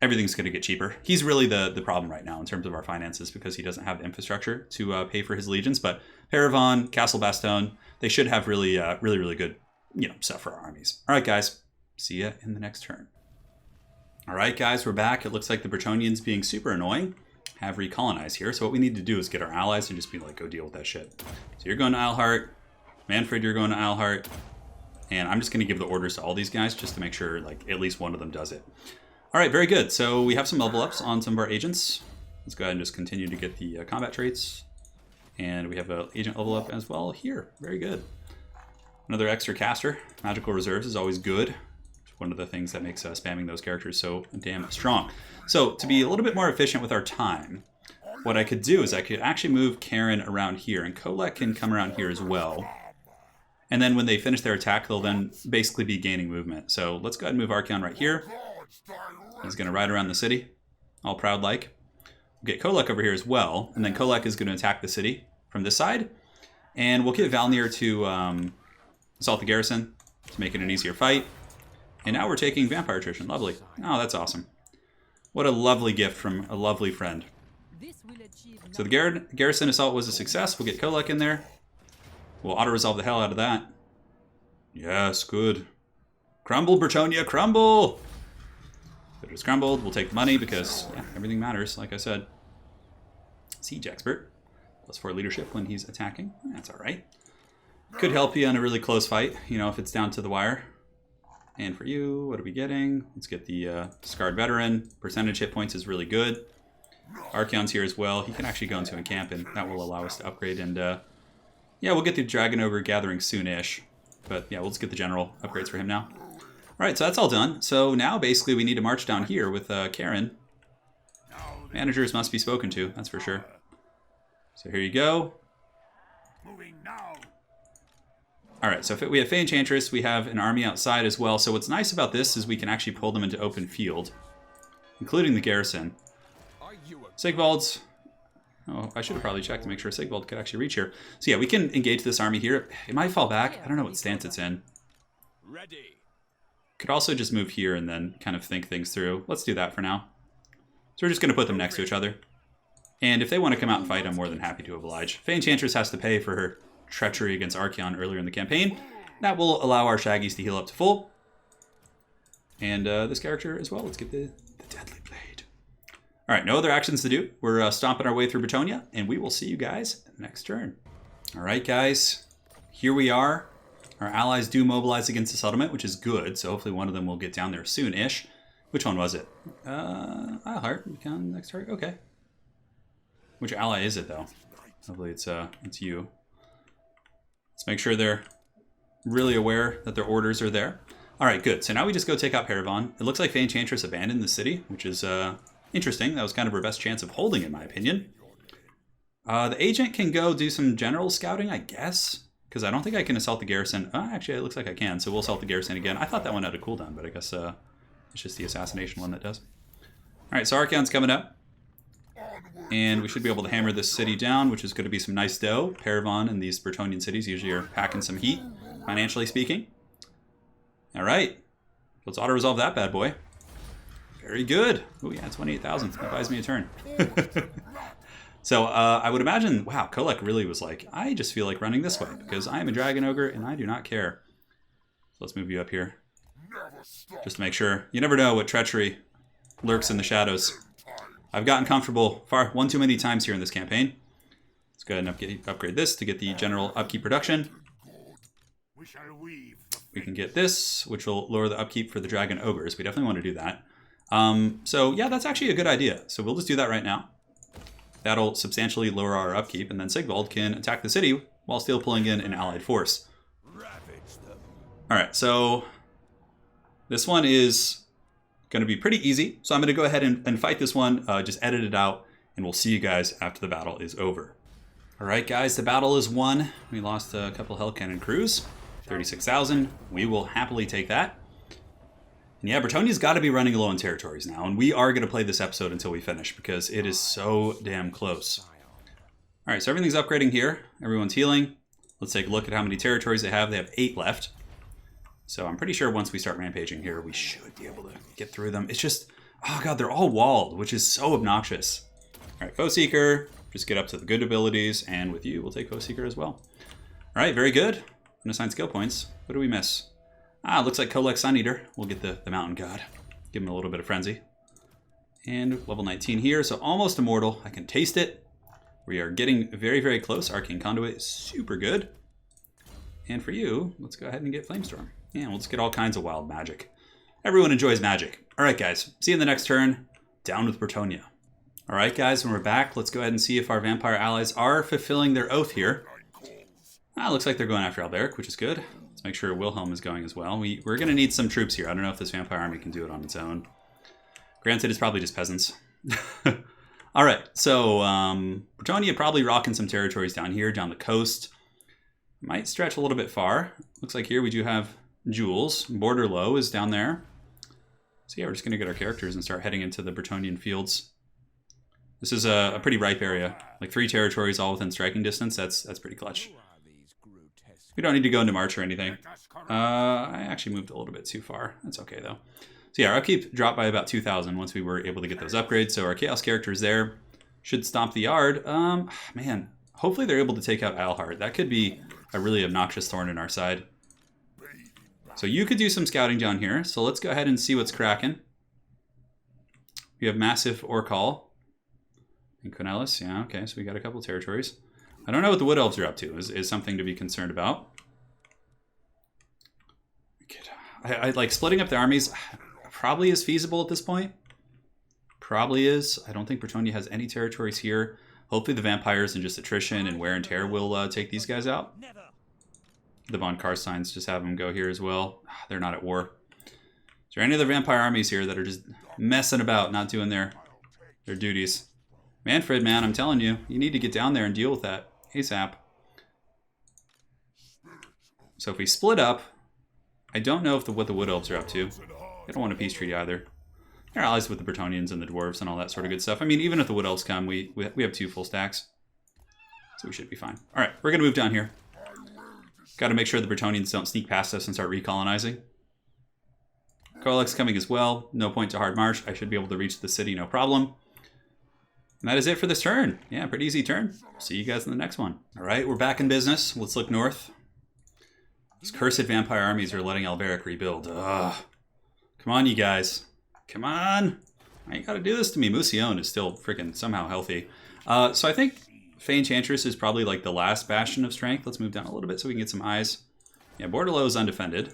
everything's going to get cheaper. He's really the problem right now in terms of our finances because he doesn't have the infrastructure to pay for his legions. But Paravon, Castle Bastogne, they should have really good stuff for our armies. All right, guys. See ya in the next turn. All right, guys, we're back. It looks like the Bretonians being super annoying have recolonized here. So what we need to do is get our allies and just be like, go deal with that shit. So you're going to Isleheart. Manfred, you're going to Isleheart. And I'm just going to give the orders to all these guys just to make sure like at least one of them does it. All right, very good. So we have some level ups on some of our agents. Let's go ahead and just continue to get the combat traits. And we have an agent level up as well here. Very good. Another extra caster. Magical reserves is always good. It's one of the things that makes spamming those characters so damn strong. So to be a little bit more efficient with our time, what I could do is I could actually move Karen around here, and Kolek can come around here as well. And then when they finish their attack, they'll then basically be gaining movement. So let's go ahead and move Archeon right here. He's going to ride around the city, all proud-like. We'll get Kolek over here as well, and then Kolek is going to attack the city from this side. And we'll get Valnir to assault the garrison to make it an easier fight. And now we're taking vampire attrition. Lovely. Oh, that's awesome. What a lovely gift from a lovely friend. So the garrison assault was a success. We'll get Kolek in there. We'll auto-resolve the hell out of that. Yes, good. Crumble, Bretonnia, crumble! If it is crumbled, we'll take the money because yeah, everything matters, like I said. Siege expert. +4 leadership when he's attacking. That's alright. Could help you in a really close fight, you know, if it's down to the wire. And for you, what are we getting? Let's get the Scarred Veteran. Percentage hit points is really good. Archeon's here as well. He can actually go into a camp, and that will allow us to upgrade. And yeah, we'll get the Dragon Ogre gathering soon-ish. But yeah, we'll just get the general upgrades for him now. Alright, so that's all done. So now, basically, we need to march down here with Karen. Managers must be spoken to, that's for sure. So here you go. Alright, so if we have Fey Enchantress, we have an army outside as well. So what's nice about this is we can actually pull them into open field, including the garrison. SIGVALD's... Oh, I should have probably checked to make sure SIGVALD could actually reach here. So yeah, we can engage this army here. It might fall back. I don't know what stance it's in. Could also just move here and then kind of think things through. Let's do that for now. So we're just going to put them next to each other. And if they want to come out and fight, I'm more than happy to oblige. Fey Enchantress has to pay for her treachery against Archeon earlier in the campaign. That will allow our Shaggies to heal up to full. And this character as well. Let's get the Deadly Blade. Alright, no other actions to do. We're stomping our way through Bretonnia, and we will see you guys next turn. Alright guys, here we are. Our allies do mobilize against the settlement, which is good, so hopefully one of them will get down there soon-ish. Which one was it? Isleheart, become next target, okay. Which ally is it though? Hopefully it's you. Let's make sure they're really aware that their orders are there. Alright, good. So now we just go take out Paravan. It looks like Fey Enchantress abandoned the city, which is interesting. That was kind of her best chance of holding, in my opinion. The agent can go do some general scouting, I guess. Because I don't think I can assault the garrison. Actually, it looks like I can, so we'll assault the garrison again. I thought that one had a cooldown, but I guess it's just the assassination one that does. Alright, so Archeon's coming up. And we should be able to hammer this city down, which is going to be some nice dough. Paravan and these Bretonnian cities usually are packing some heat, financially speaking. Alright, let's auto-resolve that bad boy. Very good. Oh yeah, 28,000. That buys me a turn. So I would imagine, wow, Kolek really was like, I just feel like running this way because I am a Dragon Ogre and I do not care. So let's move you up here. Just to make sure. You never know what treachery lurks in the shadows. I've gotten comfortable one too many times here in this campaign. Let's go ahead and upgrade this to get the general upkeep production. We can get this, which will lower the upkeep for the Dragon Ogres. We definitely want to do that. So yeah, that's actually a good idea. So we'll just do that right now. That'll substantially lower our upkeep, and then SIGVALD can attack the city while still pulling in an allied force. Alright, so this one is going to be pretty easy. So I'm going to go ahead and fight this one, just edit it out, and we'll see you guys after the battle is over. Alright guys, the battle is won. We lost a couple Hell Cannon crews, 36,000. We will happily take that. And yeah, Bretonnia's got to be running low on territories now, and we are going to play this episode until we finish because it is so damn close. Alright, so everything's upgrading here. Everyone's healing. Let's take a look at how many territories they have. They have 8 left. So I'm pretty sure once we start rampaging here, we should be able to get through them. It's just, oh god, they're all walled, which is so obnoxious. Alright, Foe Seeker. Just get up to the good abilities, and with you, we'll take Foe Seeker as well. Alright, very good. Unassign skill points. What do we miss? Looks like Kolek Sun Eater. We'll get the Mountain God. Give him a little bit of frenzy. And level 19 here, so almost immortal. I can taste it. We are getting very, very close. Arcane Conduit is super good. And for you, let's go ahead and get Flamestorm. Yeah, we'll just get all kinds of wild magic. Everyone enjoys magic. Alright guys, see you in the next turn. Down with Bretonnia. Alright guys, when we're back, let's go ahead and see if our vampire allies are fulfilling their oath here. Looks like they're going after Alberic, which is good. Let's make sure Wilhelm is going as well. We're going to need some troops here. I don't know if this vampire army can do it on its own. Granted, it's probably just peasants. Alright, so Bretonnia probably rocking some territories down here, down the coast. Might stretch a little bit far. Looks like here we do have Jules. Borderlow is down there. So yeah, we're just going to get our characters and start heading into the Bretonnian fields. This is a pretty ripe area. Like 3 territories all within striking distance. That's pretty clutch. We don't need to go into March or anything. I actually moved a little bit too far. That's okay though. So yeah, our upkeep dropped by about 2,000 once we were able to get those upgrades. So our Chaos characters there should stomp the yard. Man, hopefully they're able to take out Eilhart. That could be a really obnoxious thorn in our side. So you could do some scouting down here. So let's go ahead and see what's cracking. We have Massive Orcall and Cornelis. Yeah, okay, so we got a couple territories. I don't know what the Wood Elves are up to, is something to be concerned about. I like splitting up the armies probably is feasible at this point. Probably is. I don't think Bretonnia has any territories here. Hopefully the vampires and just attrition and wear and tear will take these guys out. The Von Karsteins just have them go here as well. They're not at war. Is there any other vampire armies here that are just messing about, not doing their duties? Manfred, man, I'm telling you, you need to get down there and deal with that ASAP. So if we split up, I don't know what the Wood Elves are up to. They don't want a peace treaty either. They're allies with the Bretonnians and the Dwarves and all that sort of good stuff. I mean, even if the Wood Elves come, we have 2 full stacks. So we should be fine. All right, we're going to move down here. Got to make sure the Bretonnians don't sneak past us and start recolonizing. Kolex coming as well. No point to hard march. I should be able to reach the city, no problem. And that is it for this turn. Yeah, pretty easy turn. See you guys in the next one. All right, we're back in business. Let's look north. These cursed vampire armies are letting Alberic rebuild. Ugh. Come on, you guys. Come on. Why you gotta do this to me? Musion is still freaking somehow healthy. So I think Fey Enchantress is probably like the last bastion of strength. Let's move down a little bit so we can get some eyes. Yeah, Bordelot is undefended.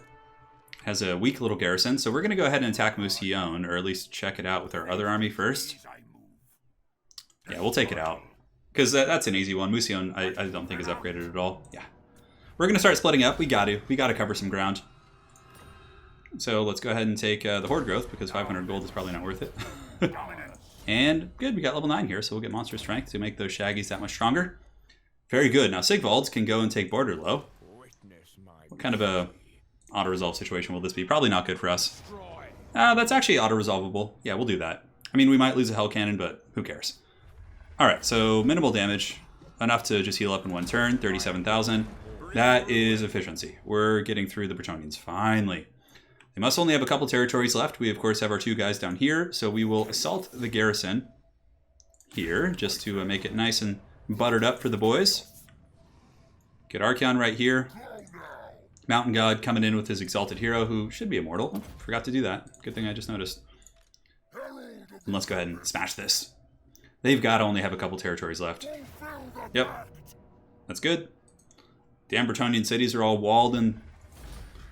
Has a weak little garrison. So we're going to go ahead and attack Musion, or at least check it out with our other army first. Yeah, we'll take it out. Because that's an easy one. Musion, I don't think is upgraded at all. Yeah. We're going to start splitting up. We got to cover some ground. So let's go ahead and take the Horde growth, because 500 gold is probably not worth it. And good, we got level 9 here, so we'll get monster strength to make those shaggies that much stronger. Very good. Now SIGVALD can go and take Borderlow. What kind of a auto-resolve situation will this be? Probably not good for us. That's actually auto-resolvable. Yeah, we'll do that. I mean, we might lose a Hell Cannon, but who cares? Alright, so minimal damage. Enough to just heal up in one turn, 37,000. That is efficiency. We're getting through the Bretonnians, finally. They must only have a couple territories left. We, of course, have our 2 guys down here, so we will assault the garrison here, just to make it nice and buttered up for the boys. Get Archeon right here. Mountain God coming in with his Exalted Hero, who should be immortal. Oh, forgot to do that. Good thing I just noticed. And let's go ahead and smash this. They've got to only have a couple territories left. Yep. That's good. Damn Bretonnian cities are all walled and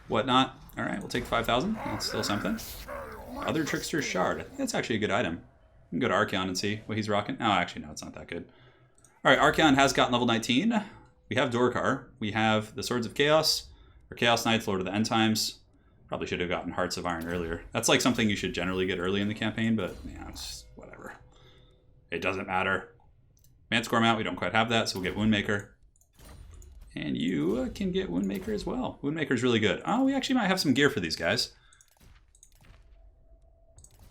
whatnot. Alright, we'll take 5,000. That's still something. Other Trickster's Shard. I think that's actually a good item. We can go to Archeon and see what he's rocking. Oh, actually, no, it's not that good. Alright, Archeon has gotten level 19. We have Dorkar. We have the Swords of Chaos. Or Chaos Knights, Lord of the End Times. Probably should have gotten Hearts of Iron earlier. That's like something you should generally get early in the campaign, but yeah, it's whatever. It doesn't matter. Manticore Mount, we don't quite have that, so we'll get Woundmaker. And you can get Woundmaker as well. Woundmaker's really good. Oh, we actually might have some gear for these guys.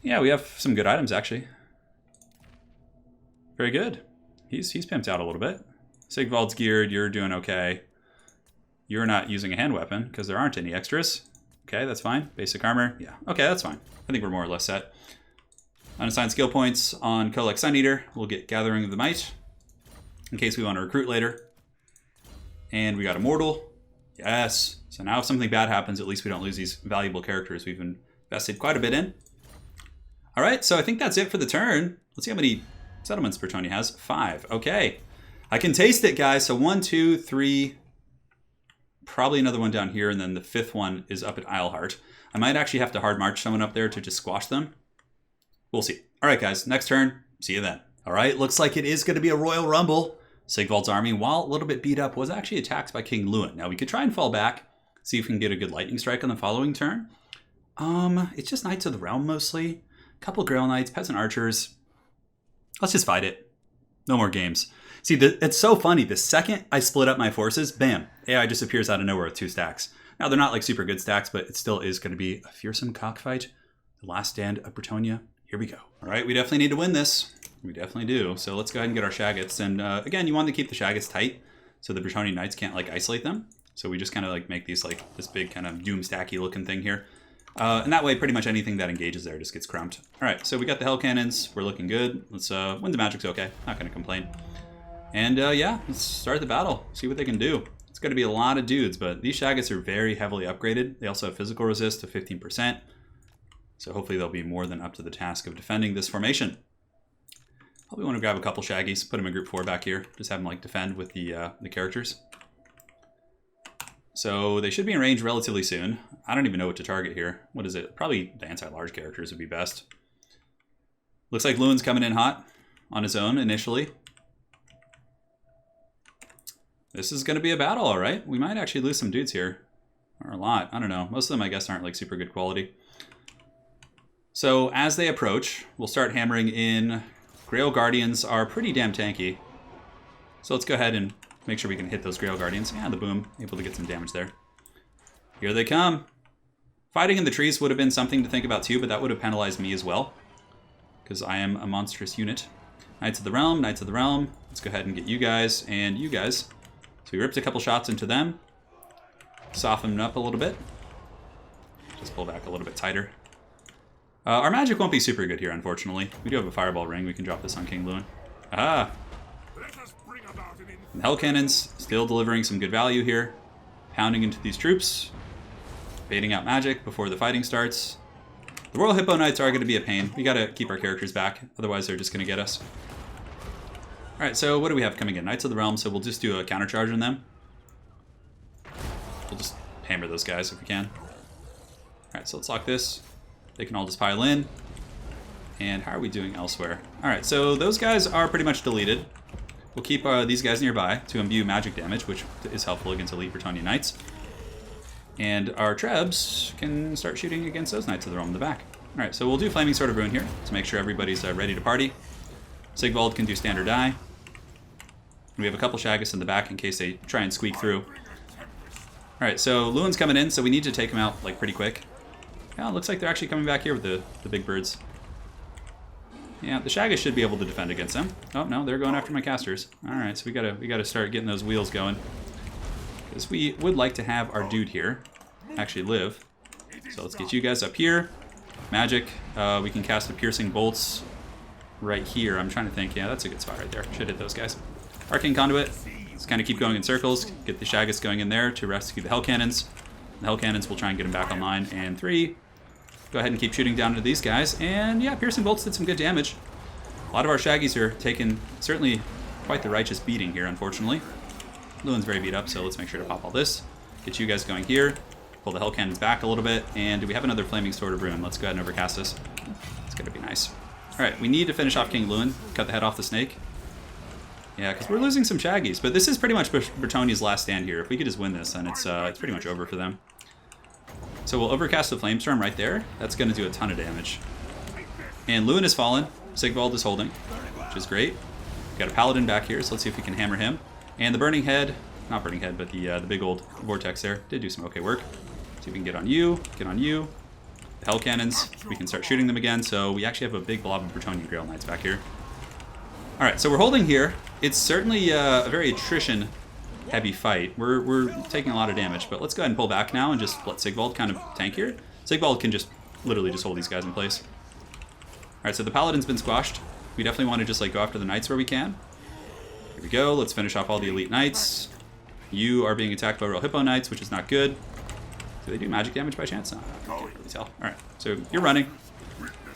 Yeah, we have some good items, actually. Very good. He's pimped out a little bit. SIGVALD's geared. You're doing okay. You're not using a hand weapon, because there aren't any extras. Okay, that's fine. Basic armor. Yeah, okay, that's fine. I think we're more or less set. Unassigned skill points on Kolek Sun Eater. We'll get Gathering of the Might, in case we want to recruit later. And we got Immortal. Yes. So now if something bad happens, at least we don't lose these valuable characters we've invested quite a bit in. All right, so I think that's it for the turn. Let's see how many settlements Bretonnia has. 5. Okay. I can taste it, guys. So 1, 2, 3. Probably another one down here, and then the 5th one is up at Eilhart. I might actually have to hard march someone up there to just squash them. We'll see. All right, guys. Next turn. See you then. All right, looks like it is going to be a Royal Rumble. SIGVALD's army, while a little bit beat up, was actually attacked by King Lewin. Now, we could try and fall back, see if we can get a good lightning strike on the following turn. It's just Knights of the Realm, mostly. A couple Grail Knights, Peasant Archers. Let's just fight it. No more games. See, it's so funny. The second I split up my forces, bam, AI just appears out of nowhere with 2 stacks. Now, they're not like super good stacks, but it still is going to be a fearsome cockfight. The last stand of Bretonia. Here we go. All right, we definitely need to win this. We definitely do. So let's go ahead and get our Shaggots. And again, you want to keep the Shaggots tight so the Bretonian Knights can't like isolate them. So we just kind of like make these like this big kind of doom stacky looking thing here. And that way, pretty much anything that engages there just gets crumped. All right, so we got the Hell Cannons. We're looking good. Let's win the Magic's okay. Not going to complain. And yeah, let's start the battle. See what they can do. It's going to be a lot of dudes, but these Shaggots are very heavily upgraded. They also have physical resist of 15%. So hopefully they'll be more than up to the task of defending this formation. Probably want to grab a couple Shaggies, put them in group 4 back here. Just have them like defend with the characters. So they should be in range relatively soon. I don't even know what to target here. What is it? Probably the anti-large characters would be best. Looks like Lewin's coming in hot on his own initially. This is going to be a battle, all right. We might actually lose some dudes here. Or a lot. I don't know. Most of them, I guess, aren't like super good quality. So as they approach, we'll start hammering in. Grail Guardians are pretty damn tanky. So let's go ahead and make sure we can hit those Grail Guardians. Yeah, the boom. Able to get some damage there. Here they come. Fighting in the trees would have been something to think about too, but that would have penalized me as well. Because I am a monstrous unit. Knights of the Realm, Knights of the Realm. Let's go ahead and get you guys and you guys. So we ripped a couple shots into them. Soften them up a little bit. Just pull back a little bit tighter. Our magic won't be super good here, unfortunately. We do have a fireball ring. We can drop this on King Lewin. Ah! And Hell Cannons still delivering some good value here. Pounding into these troops. Baiting out magic before the fighting starts. The Royal Hippo Knights are going to be a pain. We got to keep our characters back. Otherwise, they're just going to get us. Alright, so what do we have coming in? Knights of the Realm, so we'll just do a countercharge on them. We'll just hammer those guys if we can. Alright, so let's lock this. They can all just pile in. And how are we doing elsewhere? Alright, so those guys are pretty much deleted. We'll keep these guys nearby to imbue magic damage, which is helpful against elite Bretonian Knights. And our Trebs can start shooting against those Knights of the Realm in the back. Alright, so we'll do Flaming Sword of Ruin here to make sure everybody's ready to party. SIGVALD can do stand or die. We have a couple Shaggots in the back in case they try and squeak through. Alright, so Lewin's coming in, so we need to take him out like pretty quick. Yeah, it looks like they're actually coming back here with the big birds. Yeah, the Shaggots should be able to defend against them. Oh no, they're going after my casters. Alright, so we gotta start getting those wheels going. Because we would like to have our dude here actually live. So let's get you guys up here. Magic. We can cast the piercing bolts right here. I'm trying to think. Yeah, that's a good spot right there. Should hit those guys. Arcane Conduit. Let's kind of keep going in circles. Get the Shaggots going in there to rescue the Hell Cannons. The Hell Cannons will try and get them back online. And 3. Go ahead and keep shooting down into these guys. And yeah, piercing bolts did some good damage. A lot of our Shaggies are taking certainly quite the righteous beating here, unfortunately. Lewin's very beat up, so let's make sure to pop all this. Get you guys going here. Pull the Hell Cannons back a little bit. And do we have another Flaming Sword of Ruin? Let's go ahead and overcast this. It's going to be nice. Alright, we need to finish off King Lewin. Cut the head off the snake. Yeah, because we're losing some Shaggies. But this is pretty much Bretonia's last stand here. If we could just win this, then it's pretty much over for them. So we'll overcast the Flamestorm right there. That's going to do a ton of damage. And Lewin is fallen. SIGVALD is holding, which is great. We've got a Paladin back here, so let's see if we can hammer him. And the Burning Head, not Burning Head, but the big old Vortex there, did do some okay work. See if we can get on you, get on you. The Hell Cannons, we can start shooting them again, so we actually have a big blob of Bretonian Grail Knights back here. Alright, so we're holding here. It's certainly a very attrition-heavy fight. We're taking a lot of damage, but let's go ahead and pull back now and just let SIGVALD kind of tank here. SIGVALD can just literally just hold these guys in place. Alright, so the Paladin's been squashed. We definitely want to just like go after the Knights where we can. Here we go, let's finish off all the elite Knights. You are being attacked by Royal Hippo Knights, which is not good. Do they do magic damage by chance? No, I can't really tell. Alright, so you're running.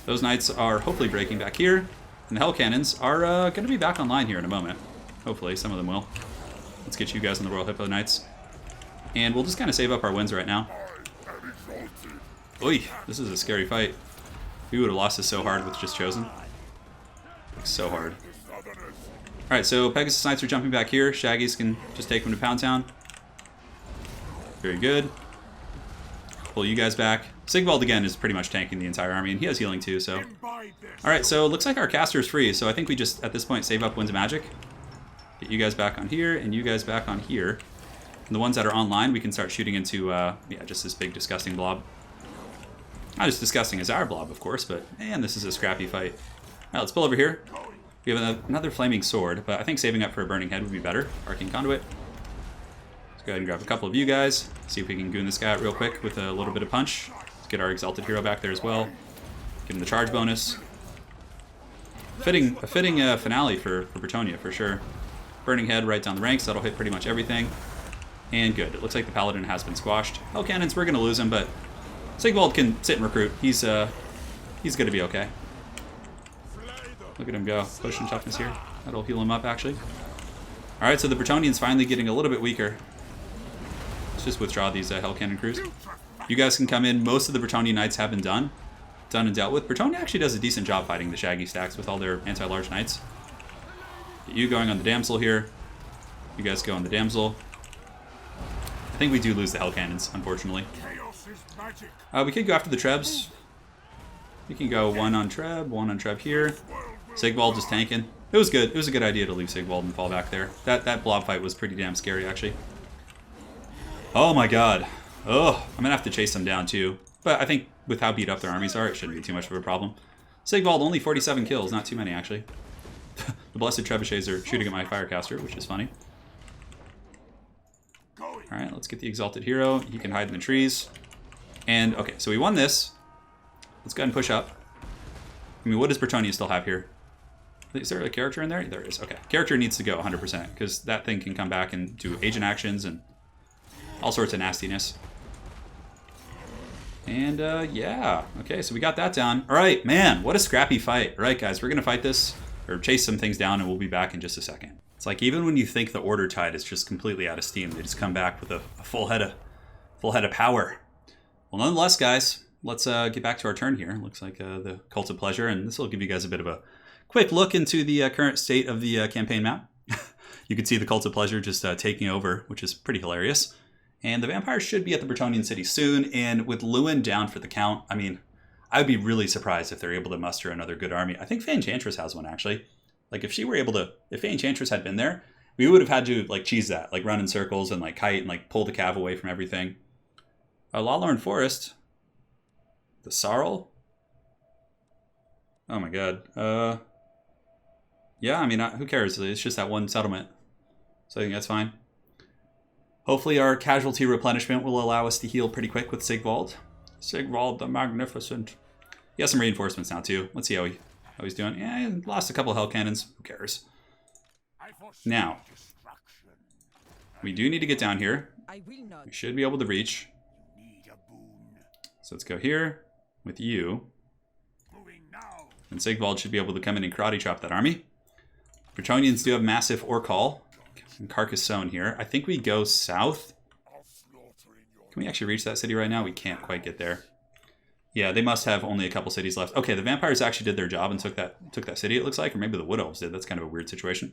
Those Knights are hopefully breaking back here. And the Hell Cannons are going to be back online here in a moment. Hopefully, some of them will. Let's get you guys on the Royal Hippo Knights. And we'll just kind of save up our wins right now. Oy, this is a scary fight. We would have lost this so hard with just Chosen. Like, so hard. Alright, so Pegasus Knights are jumping back here. Shaggies can just take them to Pound Town. Very good. Pull you guys back. SIGVALD again is pretty much tanking the entire army, and he has healing too, so. Alright, so it looks like our caster is free, so I think we just, at this point, save up Winds of Magic. Get you guys back on here, and you guys back on here. And the ones that are online, we can start shooting into, yeah, just this big disgusting blob. Not as disgusting as our blob, of course, but man, this is a scrappy fight. All right, let's pull over here. We have another flaming sword, but I think saving up for a burning head would be better. Arcane conduit. Let's go ahead and grab a couple of you guys. See if we can goon this guy out real quick with a little bit of punch. Let's get our exalted hero back there as well. Give him the charge bonus. A fitting finale for Bretonnia, for sure. Burning head right down the ranks. That'll hit pretty much everything. And good. It looks like the paladin has been squashed. Hell cannons, we're going to lose him, but SIGVALD can sit and recruit. He's going to be okay. Look at him go. Potion toughness here. That'll heal him up, actually. Alright, so the Bretonnian's finally getting a little bit weaker. Let's just withdraw these Hell Cannon crews. You guys can come in. Most of the Bretonnian Knights have been done and dealt with. Bretonnia actually does a decent job fighting the Shaggy stacks with all their anti-large knights. Get you going on the Damsel here. You guys go on the Damsel. I think we do lose the Hell Cannons, unfortunately. We could go after the Trebs. We can go one on Treb here. SIGVALD just tanking. It was good. It was a good idea to leave SIGVALD and fall back there. That blob fight was pretty damn scary, actually. Oh my god. Oh, I'm gonna have to chase them down too. But I think with how beat up their armies are, it shouldn't be too much of a problem. SIGVALD only 47 kills, not too many actually. The blessed trebuchets are shooting at my firecaster, which is funny. Alright, let's get the exalted hero. He can hide in the trees. And okay, so we won this. Let's go ahead and push up. I mean, what does Bretonnia still have here? Is there a character in there? There is. Okay. Character needs to go 100% because that thing can come back and do agent actions and all sorts of nastiness. And yeah. Okay, so we got that down. All right, man, what a scrappy fight. All right, guys, we're going to fight this or chase some things down and we'll be back in just a second. It's like even when you think the Order tide is just completely out of steam, they just come back with a full head of power. Well, nonetheless, guys, let's get back to our turn here. Looks like the Cult of Pleasure, and this will give you guys a bit of a quick look into the current state of the campaign map. You can see the Cult of Pleasure just taking over, which is pretty hilarious. And the vampires should be at the Bretonnian city soon, and with Lewin down for the count, I mean, I would be really surprised if they're able to muster another good army. I think Faye Enchantress has one, actually. Like, if Faye Enchantress had been there, we would have had to, like, cheese that. Like, run in circles and, like, kite and, like, pull the cav away from everything. Lawlorn Forest. The Sarl. Oh my god. Yeah, I mean, who cares? It's just that one settlement. So I think that's fine. Hopefully our casualty replenishment will allow us to heal pretty quick with SIGVALD. SIGVALD the Magnificent. He has some reinforcements now too. Let's see how he's doing. Yeah, he lost a couple of Hell Cannons. Who cares? Now, we do need to get down here. We should be able to reach. So let's go here with you. And SIGVALD should be able to come in and karate chop that army. Bretonnians do have massive Orcall and Carcass Sown here. I think we go south. Can we actually reach that city right now? We can't quite get there. Yeah, they must have only a couple cities left. Okay, the vampires actually did their job and took that city, it looks like. Or maybe the Wood Elves did. That's kind of a weird situation.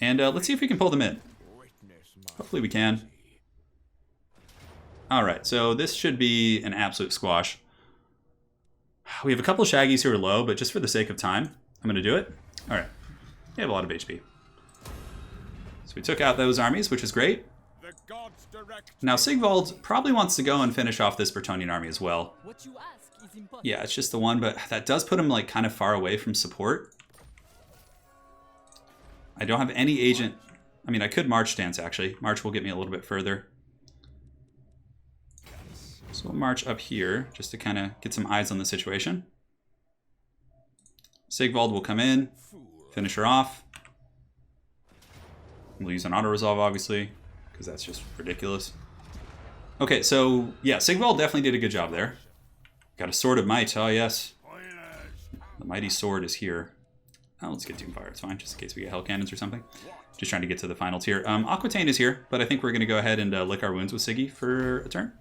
And let's see if we can pull them in. Hopefully we can. Alright, so this should be an absolute squash. We have a couple of Shaggies who are low, but just for the sake of time, I'm going to do it. Alright, they have a lot of HP. So we took out those armies, which is great. Now SIGVALD probably wants to go and finish off this Bretonnian army as well. Yeah, it's just the one, but that does put him like kind of far away from support. I don't have any agent. I mean, I could March stance actually. March will get me a little bit further. So we'll march up here just to kind of get some eyes on the situation. SIGVALD will come in, finish her off. We'll use an auto-resolve, obviously, because that's just ridiculous. Okay, so, yeah, SIGVALD definitely did a good job there. Got a Sword of Might, oh yes. The Mighty Sword is here. Oh, let's get Doomfire, it's fine, just in case we get Hell Cannons or something. Just trying to get to the final tier. Aquitaine is here, but I think we're going to go ahead and lick our wounds with Siggy for a turn.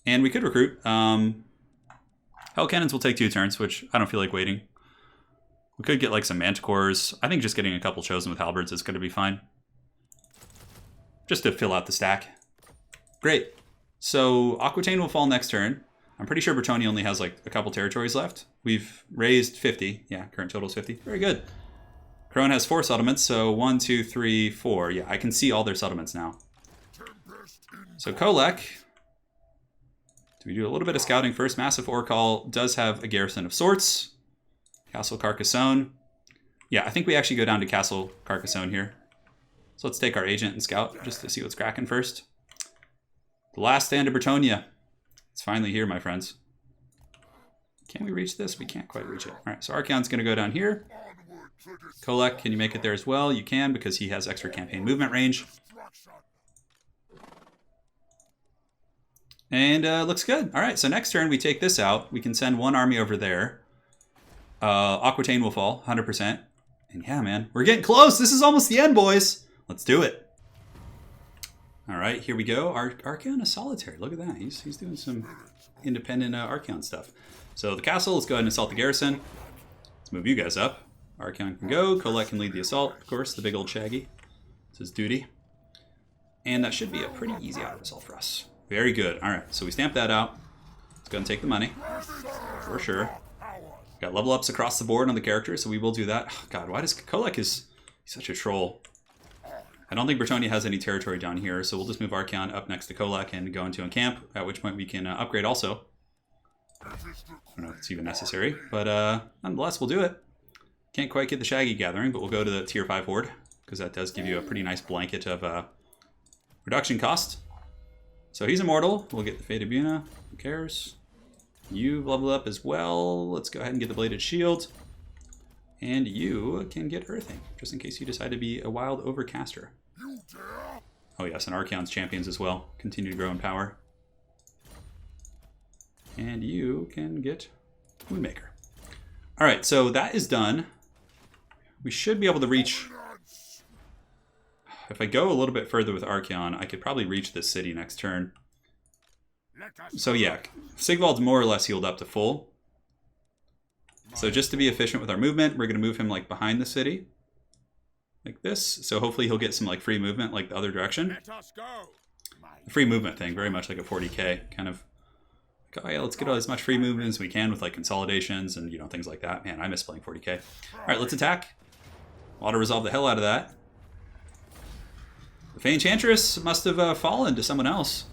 And we could recruit. Hell Cannons will take 2 turns, which I don't feel like waiting. We could get like some Manticores. I think just getting a couple chosen with Halberds is going to be fine. Just to fill out the stack. Great. So Aquitaine will fall next turn. I'm pretty sure Bretonnia only has like a couple territories left. We've raised 50. Yeah, current total is 50. Very good. Crone has 4 settlements, so 1, 2, 3, 4. Yeah, I can see all their settlements now. So Kolek, do we do a little bit of scouting first? Massive Orcal does have a garrison of sorts. Castle Carcassonne. Yeah, I think we actually go down to Castle Carcassonne here. So let's take our agent and scout just to see what's cracking first. The last stand of Bretonnia. It's finally here, my friends. Can we reach this? We can't quite reach it. All right, so Archeon's going to go down here. Kolek, can you make it there as well? You can, because he has extra campaign movement range. And looks good. All right, so next turn we take this out. We can send 1 army over there. Aquitaine will fall, 100%. And yeah, man, we're getting close. This is almost the end, boys. Let's do it. All right, here we go. Archeon is solitary. Look at that. He's doing some independent Archeon stuff. So the castle, let's go ahead and assault the garrison. Let's move you guys up. Archeon can go. Kolek can lead the assault, of course, the big old Shaggy. It's his duty. And that should be a pretty easy auto result for us. Very good. All right, so we stamp that out. Let's go and take the money. For sure. Got level ups across the board on the characters, so we will do that. Oh, God, why does Kolek he's such a troll. I don't think Bretonnia has any territory down here, so we'll just move Archeon up next to Kolek and go into a camp, at which point we can upgrade also. I don't know if it's even necessary, but nonetheless, we'll do it. Can't quite get the Shaggy Gathering, but we'll go to the Tier 5 Horde, because that does give you a pretty nice blanket of reduction cost. So he's immortal. We'll get the Fate of Buna. Who cares? You level up as well. Let's go ahead and get the Bladed Shield. And you can get Earthing, just in case you decide to be a wild overcaster. Oh yes, and Archeon's champions as well. Continue to grow in power. And you can get Moonmaker. Alright, so that is done. We should be able to reach... If I go a little bit further with Archeon, I could probably reach this city next turn. So yeah, Sigvald's more or less healed up to full. So just to be efficient with our movement, we're going to move him like behind the city. Like this. So hopefully he'll get some like free movement like the other direction. The free movement thing, very much like a 40k kind of. Like, oh yeah, let's get as much free movement as we can with like consolidations and, you know, things like that. Man, I miss playing 40k. All right, let's attack. Auto resolve the hell out of that. The Fey Enchantress must have fallen to someone else.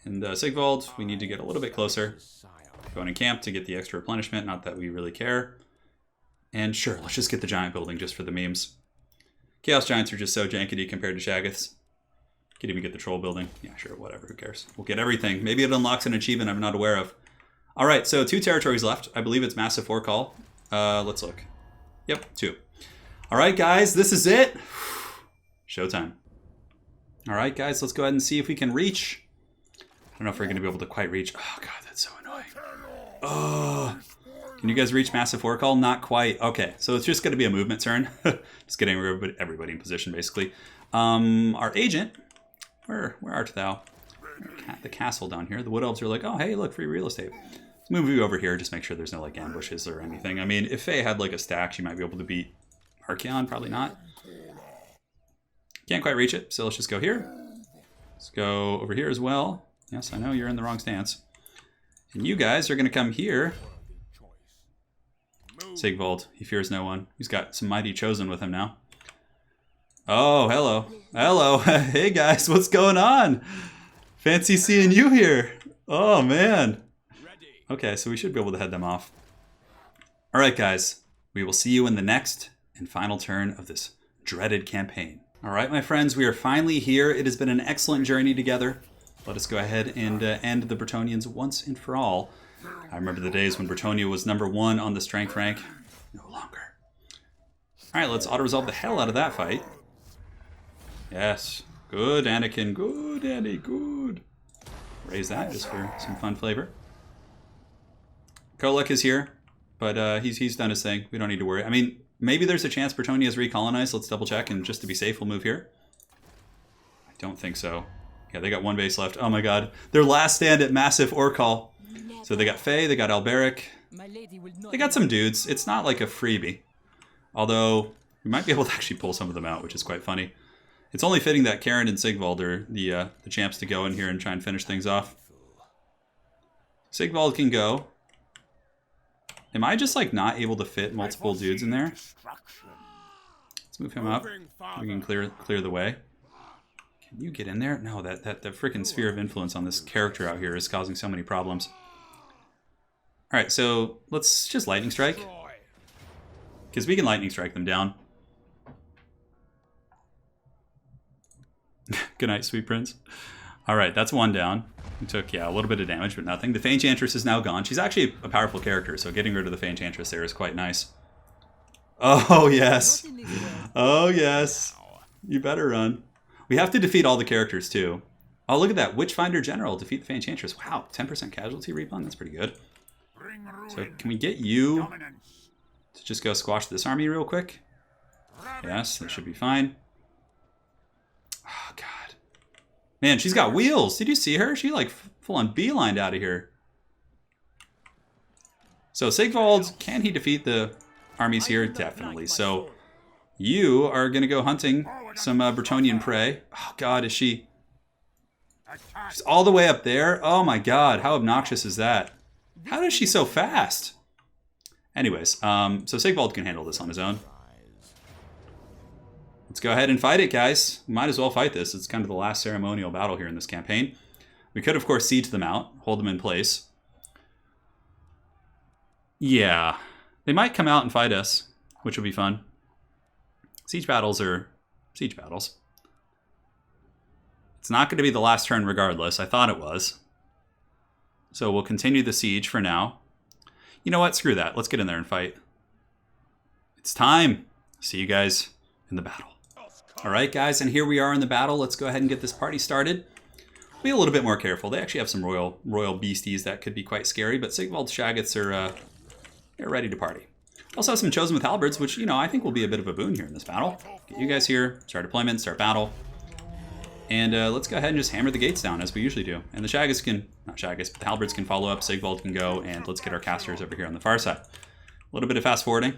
And Sigvald, we need to get a little bit closer. Going in camp to get the extra replenishment, not that we really care. And sure, let's just get the giant building just for the memes. Chaos Giants are just so jankety compared to Shaggoths. Could even get the troll building. Yeah, sure, whatever, who cares. We'll get everything. Maybe it unlocks an achievement I'm not aware of. Alright, so 2 territories left. I believe it's Massive Forecall. Let's look. Yep, 2. Alright guys, this is it. Showtime. Alright guys, let's go ahead and see if we can reach. I don't know if we're going to be able to quite reach. Oh god, that's so annoying. Oh, can you guys reach Massive Forecall? Not quite. Okay, so it's just going to be a movement turn. Just getting everybody in position, basically. Our agent, where art thou? The castle down here. The Wood Elves are like, oh, hey, look, free real estate. Let's move you over here. Just make sure there's no like ambushes or anything. I mean, if Faye had like a stack, she might be able to beat Archeon. Probably not. Can't quite reach it, so let's just go here. Let's go over here as well. Yes, I know you're in the wrong stance. And you guys are going to come here. Sigvald, he fears no one. He's got some mighty chosen with him now. Oh, hello. Hello. Hey guys, what's going on? Fancy seeing you here. Oh, man. Okay, so we should be able to head them off. All right, guys. We will see you in the next and final turn of this dreaded campaign. All right, my friends, we are finally here. It has been an excellent journey together. Let us go ahead and end the Bretonnians once and for all. I remember the days when Bretonnia was #1 on the strength rank. No longer. All right, let's auto-resolve the hell out of that fight. Yes. Good, Anakin. Good, Annie. Good. Raise that just for some fun flavor. Kolek is here, but he's done his thing. We don't need to worry. I mean, maybe there's a chance Bretonnia is recolonized. Let's double check, and just to be safe, we'll move here. I don't think so. Yeah, they got 1 base left. Oh my god. Their last stand at Massive Orcal. So they got Faye, they got Alberic. They got some dudes. It's not like a freebie. Although, we might be able to actually pull some of them out, which is quite funny. It's only fitting that Karen and Sigvald are the champs to go in here and try and finish things off. Sigvald can go. Am I just like not able to fit multiple dudes in there? Let's move him up. We can clear the way. Can you get in there? No, that freaking sphere of influence on this character out here is causing so many problems. All right, so let's just lightning strike, because we can lightning strike them down. Good night, sweet prince. All right, that's one down. We took, yeah, a little bit of damage, but nothing. The Fey Enchantress is now gone. She's actually a powerful character, so getting rid of the Fey Enchantress there is quite nice. Oh, yes. Oh, yes. You better run. We have to defeat all the characters, too. Oh, look at that. Witchfinder General. Defeat the Fey Enchantress. Wow, 10% casualty repon? That's pretty good. So can we get you to just go squash this army real quick? Yes, that should be fine. Oh, God. Man, she's got wheels. Did you see her? She like full-on beelined out of here. So SIGVALD, can he defeat the armies here? Definitely. So you are going to go hunting some Bretonnian prey. Oh, God, is she... She's all the way up there? Oh, my God. How obnoxious is that? How is she so fast? Anyways, so SIGVALD can handle this on his own. Let's go ahead and fight it, guys. We might as well fight this. It's kind of the last ceremonial battle here in this campaign. We could, of course, siege them out, hold them in place. Yeah, they might come out and fight us, which will be fun. Siege battles are siege battles. It's not going to be the last turn regardless. I thought it was. So we'll continue the siege for now. You know what? Screw that. Let's get in there and fight. It's time. See you guys in the battle. All right, guys, and here we are in the battle. Let's go ahead and get this party started. Be a little bit more careful. They actually have some royal beasties that could be quite scary, but SIGVALD Shaggots are they're ready to party. Also have some Chosen with Halberds, which, you know, I think will be a bit of a boon here in this battle. Get you guys here, start deployment, start battle. And let's go ahead and just hammer the gates down as we usually do. And the Shaggots can, not Shaggots, but the Halberds can follow up, SIGVALD can go, and let's get our casters over here on the far side. A little bit of fast forwarding.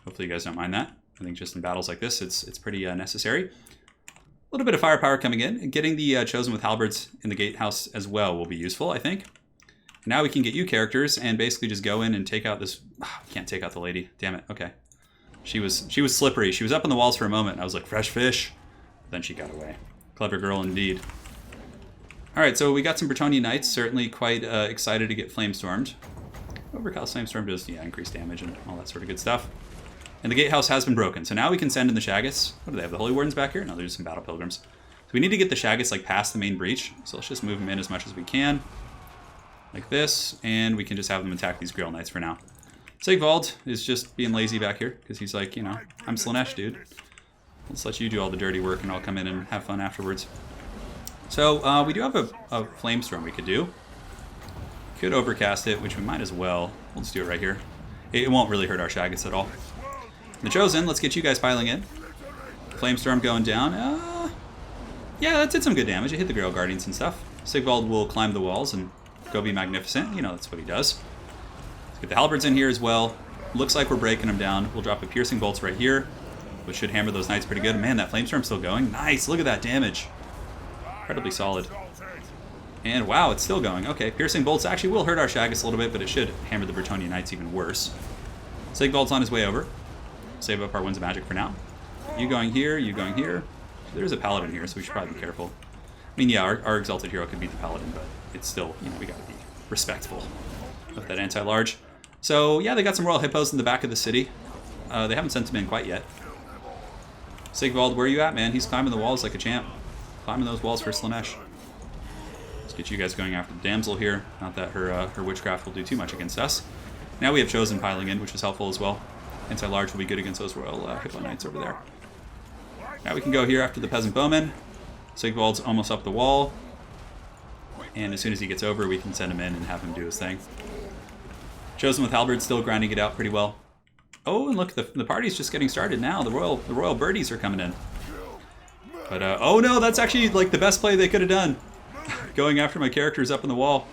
Hopefully you guys don't mind that. I think just in battles like this, it's pretty necessary. A little bit of firepower coming in. And getting the Chosen with Halberds in the gatehouse as well will be useful, I think. And now we can get you characters and basically just go in and take out this... Oh, can't take out the lady. Damn it. Okay. She was slippery. She was up on the walls for a moment. And I was like, fresh fish. Then she got away. Clever girl indeed. All right, so we got some Bretonnian Knights. Certainly quite excited to get Flamestormed. Overcast Flamestorm does increase damage and all that sort of good stuff. And the gatehouse has been broken, so now we can send in the Shaggots. What do they have, the Holy Wardens back here? No, they're just some Battle Pilgrims. So we need to get the Shaggots like past the main breach. So let's just move them in as much as we can. Like this, and we can just have them attack these Grail Knights for now. SIGVALD is just being lazy back here, because he's like, you know, I'm Slaanesh, dude. Let's let you do all the dirty work, and I'll come in and have fun afterwards. So we do have a Flamestorm we could do. Could overcast it, which we might as well. We'll just do it right here. It won't really hurt our Shaggots at all. The Chosen, let's get you guys piling in. Flamestorm going down. Yeah, that did some good damage. It hit the Grail Guardians and stuff. SIGVALD will climb the walls and go be magnificent. You know, that's what he does. Let's get the Halberds in here as well. Looks like we're breaking them down. We'll drop a Piercing Bolts right here, which should hammer those Knights pretty good. Man, that Flamestorm's still going. Nice, look at that damage. Incredibly solid. And wow, it's still going. Okay, Piercing Bolts actually will hurt our Shaggots a little bit, but it should hammer the Bretonnian Knights even worse. SIGVALD's on his way over. Save up our Winds of Magic for now. You going here, you going here. There's a Paladin here, so we should probably be careful. I mean, yeah, our Exalted Hero could beat the Paladin, but it's still, you know, we gotta be respectful of that anti-large. So, yeah, they got some Royal Hippos in the back of the city. They haven't sent them in quite yet. SIGVALD, where are you at, man? He's climbing the walls like a champ. Climbing those walls for Slaanesh. Let's get you guys going after the Damsel here. Not that her Witchcraft will do too much against us. Now we have Chosen piling in, which is helpful as well. Anti-large will be good against those Royal Hippo Knights over there. Now we can go here after the Peasant Bowman. SIGVALD's almost up the wall. And as soon as he gets over, we can send him in and have him do his thing. Chosen with Halberd still grinding it out pretty well. Oh, and look, the party's just getting started now. The Royal Birdies are coming in. But, oh no, that's actually like the best play they could have done. Going after my characters up on the wall.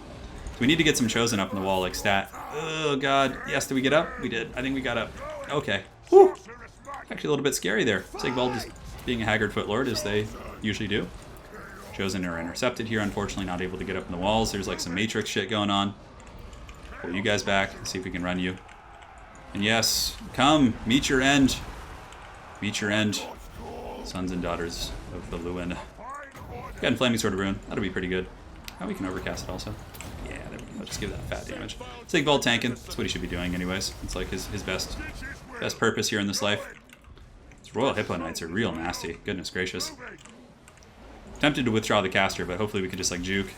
So we need to get some Chosen up on the wall like stat. Oh god, yes, did we get up? We did. I think we got up. Okay. Whew. Actually a little bit scary there. SIGVALD is being a haggard footlord, as they usually do. Chosen are intercepted here, unfortunately not able to get up in the walls. There's like some Matrix shit going on. Pull you guys back, see if we can run you. And yes, come, meet your end. Meet your end, sons and daughters of the Lewin. Got Flaming Sword of Ruin. That'll be pretty good. Oh, we can overcast it also. Yeah, there we go. Just give that fat damage. SIGVALD tanking. That's what he should be doing anyways. It's like his best purpose here in this life. These Royal Hippo Knights are real nasty. Goodness gracious. Tempted to withdraw the caster, but hopefully we could just like juke.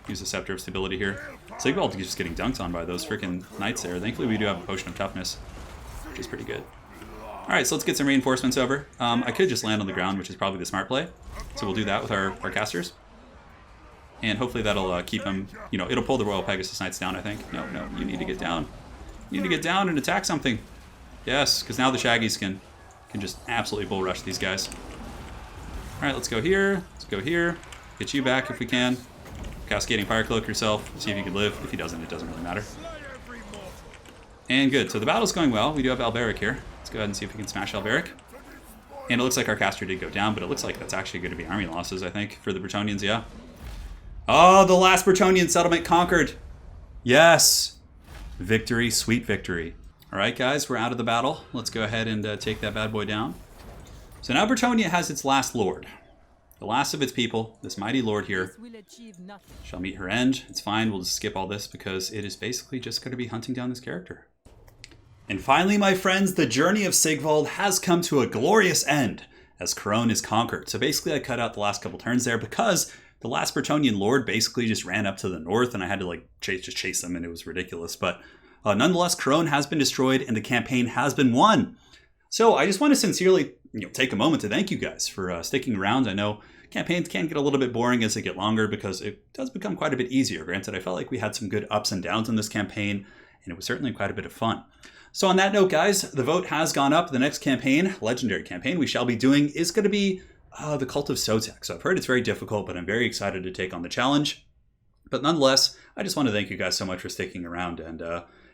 Use the Scepter of Stability here. SIGVALD is just getting dunked on by those freaking knights there. Thankfully we do have a Potion of Toughness, which is pretty good. Alright, so let's get some reinforcements over. I could just land on the ground, which is probably the smart play. So we'll do that with our casters. And hopefully that'll keep them, you know, it'll pull the Royal Pegasus Knights down, I think. No, you need to get down. You need to get down and attack something. Yes, because now the Shaggies can just absolutely bull rush these guys. Alright, let's go here. Let's go here. Get you back if we can. Cascading Fire Cloak yourself. See if you can live. If he doesn't, it doesn't really matter. And good. So the battle's going well. We do have Alberic here. Let's go ahead and see if we can smash Alberic. And it looks like our caster did go down, but it looks like that's actually going to be army losses, I think, for the Bretonnians, yeah. Oh, the last Bretonnian settlement conquered. Yes. Victory, sweet victory. All right, guys, we're out of the battle. Let's go ahead and take that bad boy down. So now Bretonnia has its last lord. The last of its people, this mighty lord here, shall meet her end. It's fine, we'll just skip all this because it is basically just going to be hunting down this character. And finally, my friends, the journey of SIGVALD has come to a glorious end as Turin is conquered. So basically I cut out the last couple turns there because the last Bretonnian lord basically just ran up to the north and I had to like chase them and it was ridiculous. But nonetheless, Turin has been destroyed and the campaign has been won. So I just want to sincerely take a moment to thank you guys for sticking around. I know campaigns can get a little bit boring as they get longer because it does become quite a bit easier. Granted, I felt like we had some good ups and downs in this campaign and it was certainly quite a bit of fun. So on that note, guys, the vote has gone up. The next campaign, legendary campaign we shall be doing is going to be the Cult of Sotek. So I've heard it's very difficult, but I'm very excited to take on the challenge. But nonetheless, I just want to thank you guys so much for sticking around. And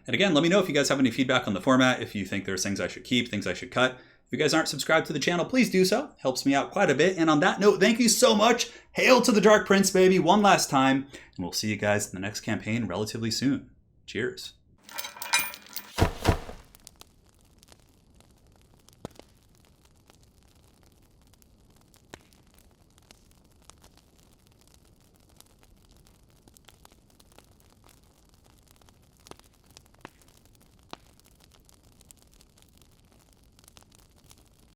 again, let me know if you guys have any feedback on the format, if you think there's things I should keep, things I should cut. If you guys aren't subscribed to the channel, please do so. Helps me out quite a bit. And on that note, thank you so much. Hail to the Dark Prince, baby, one last time. And we'll see you guys in the next campaign relatively soon. Cheers.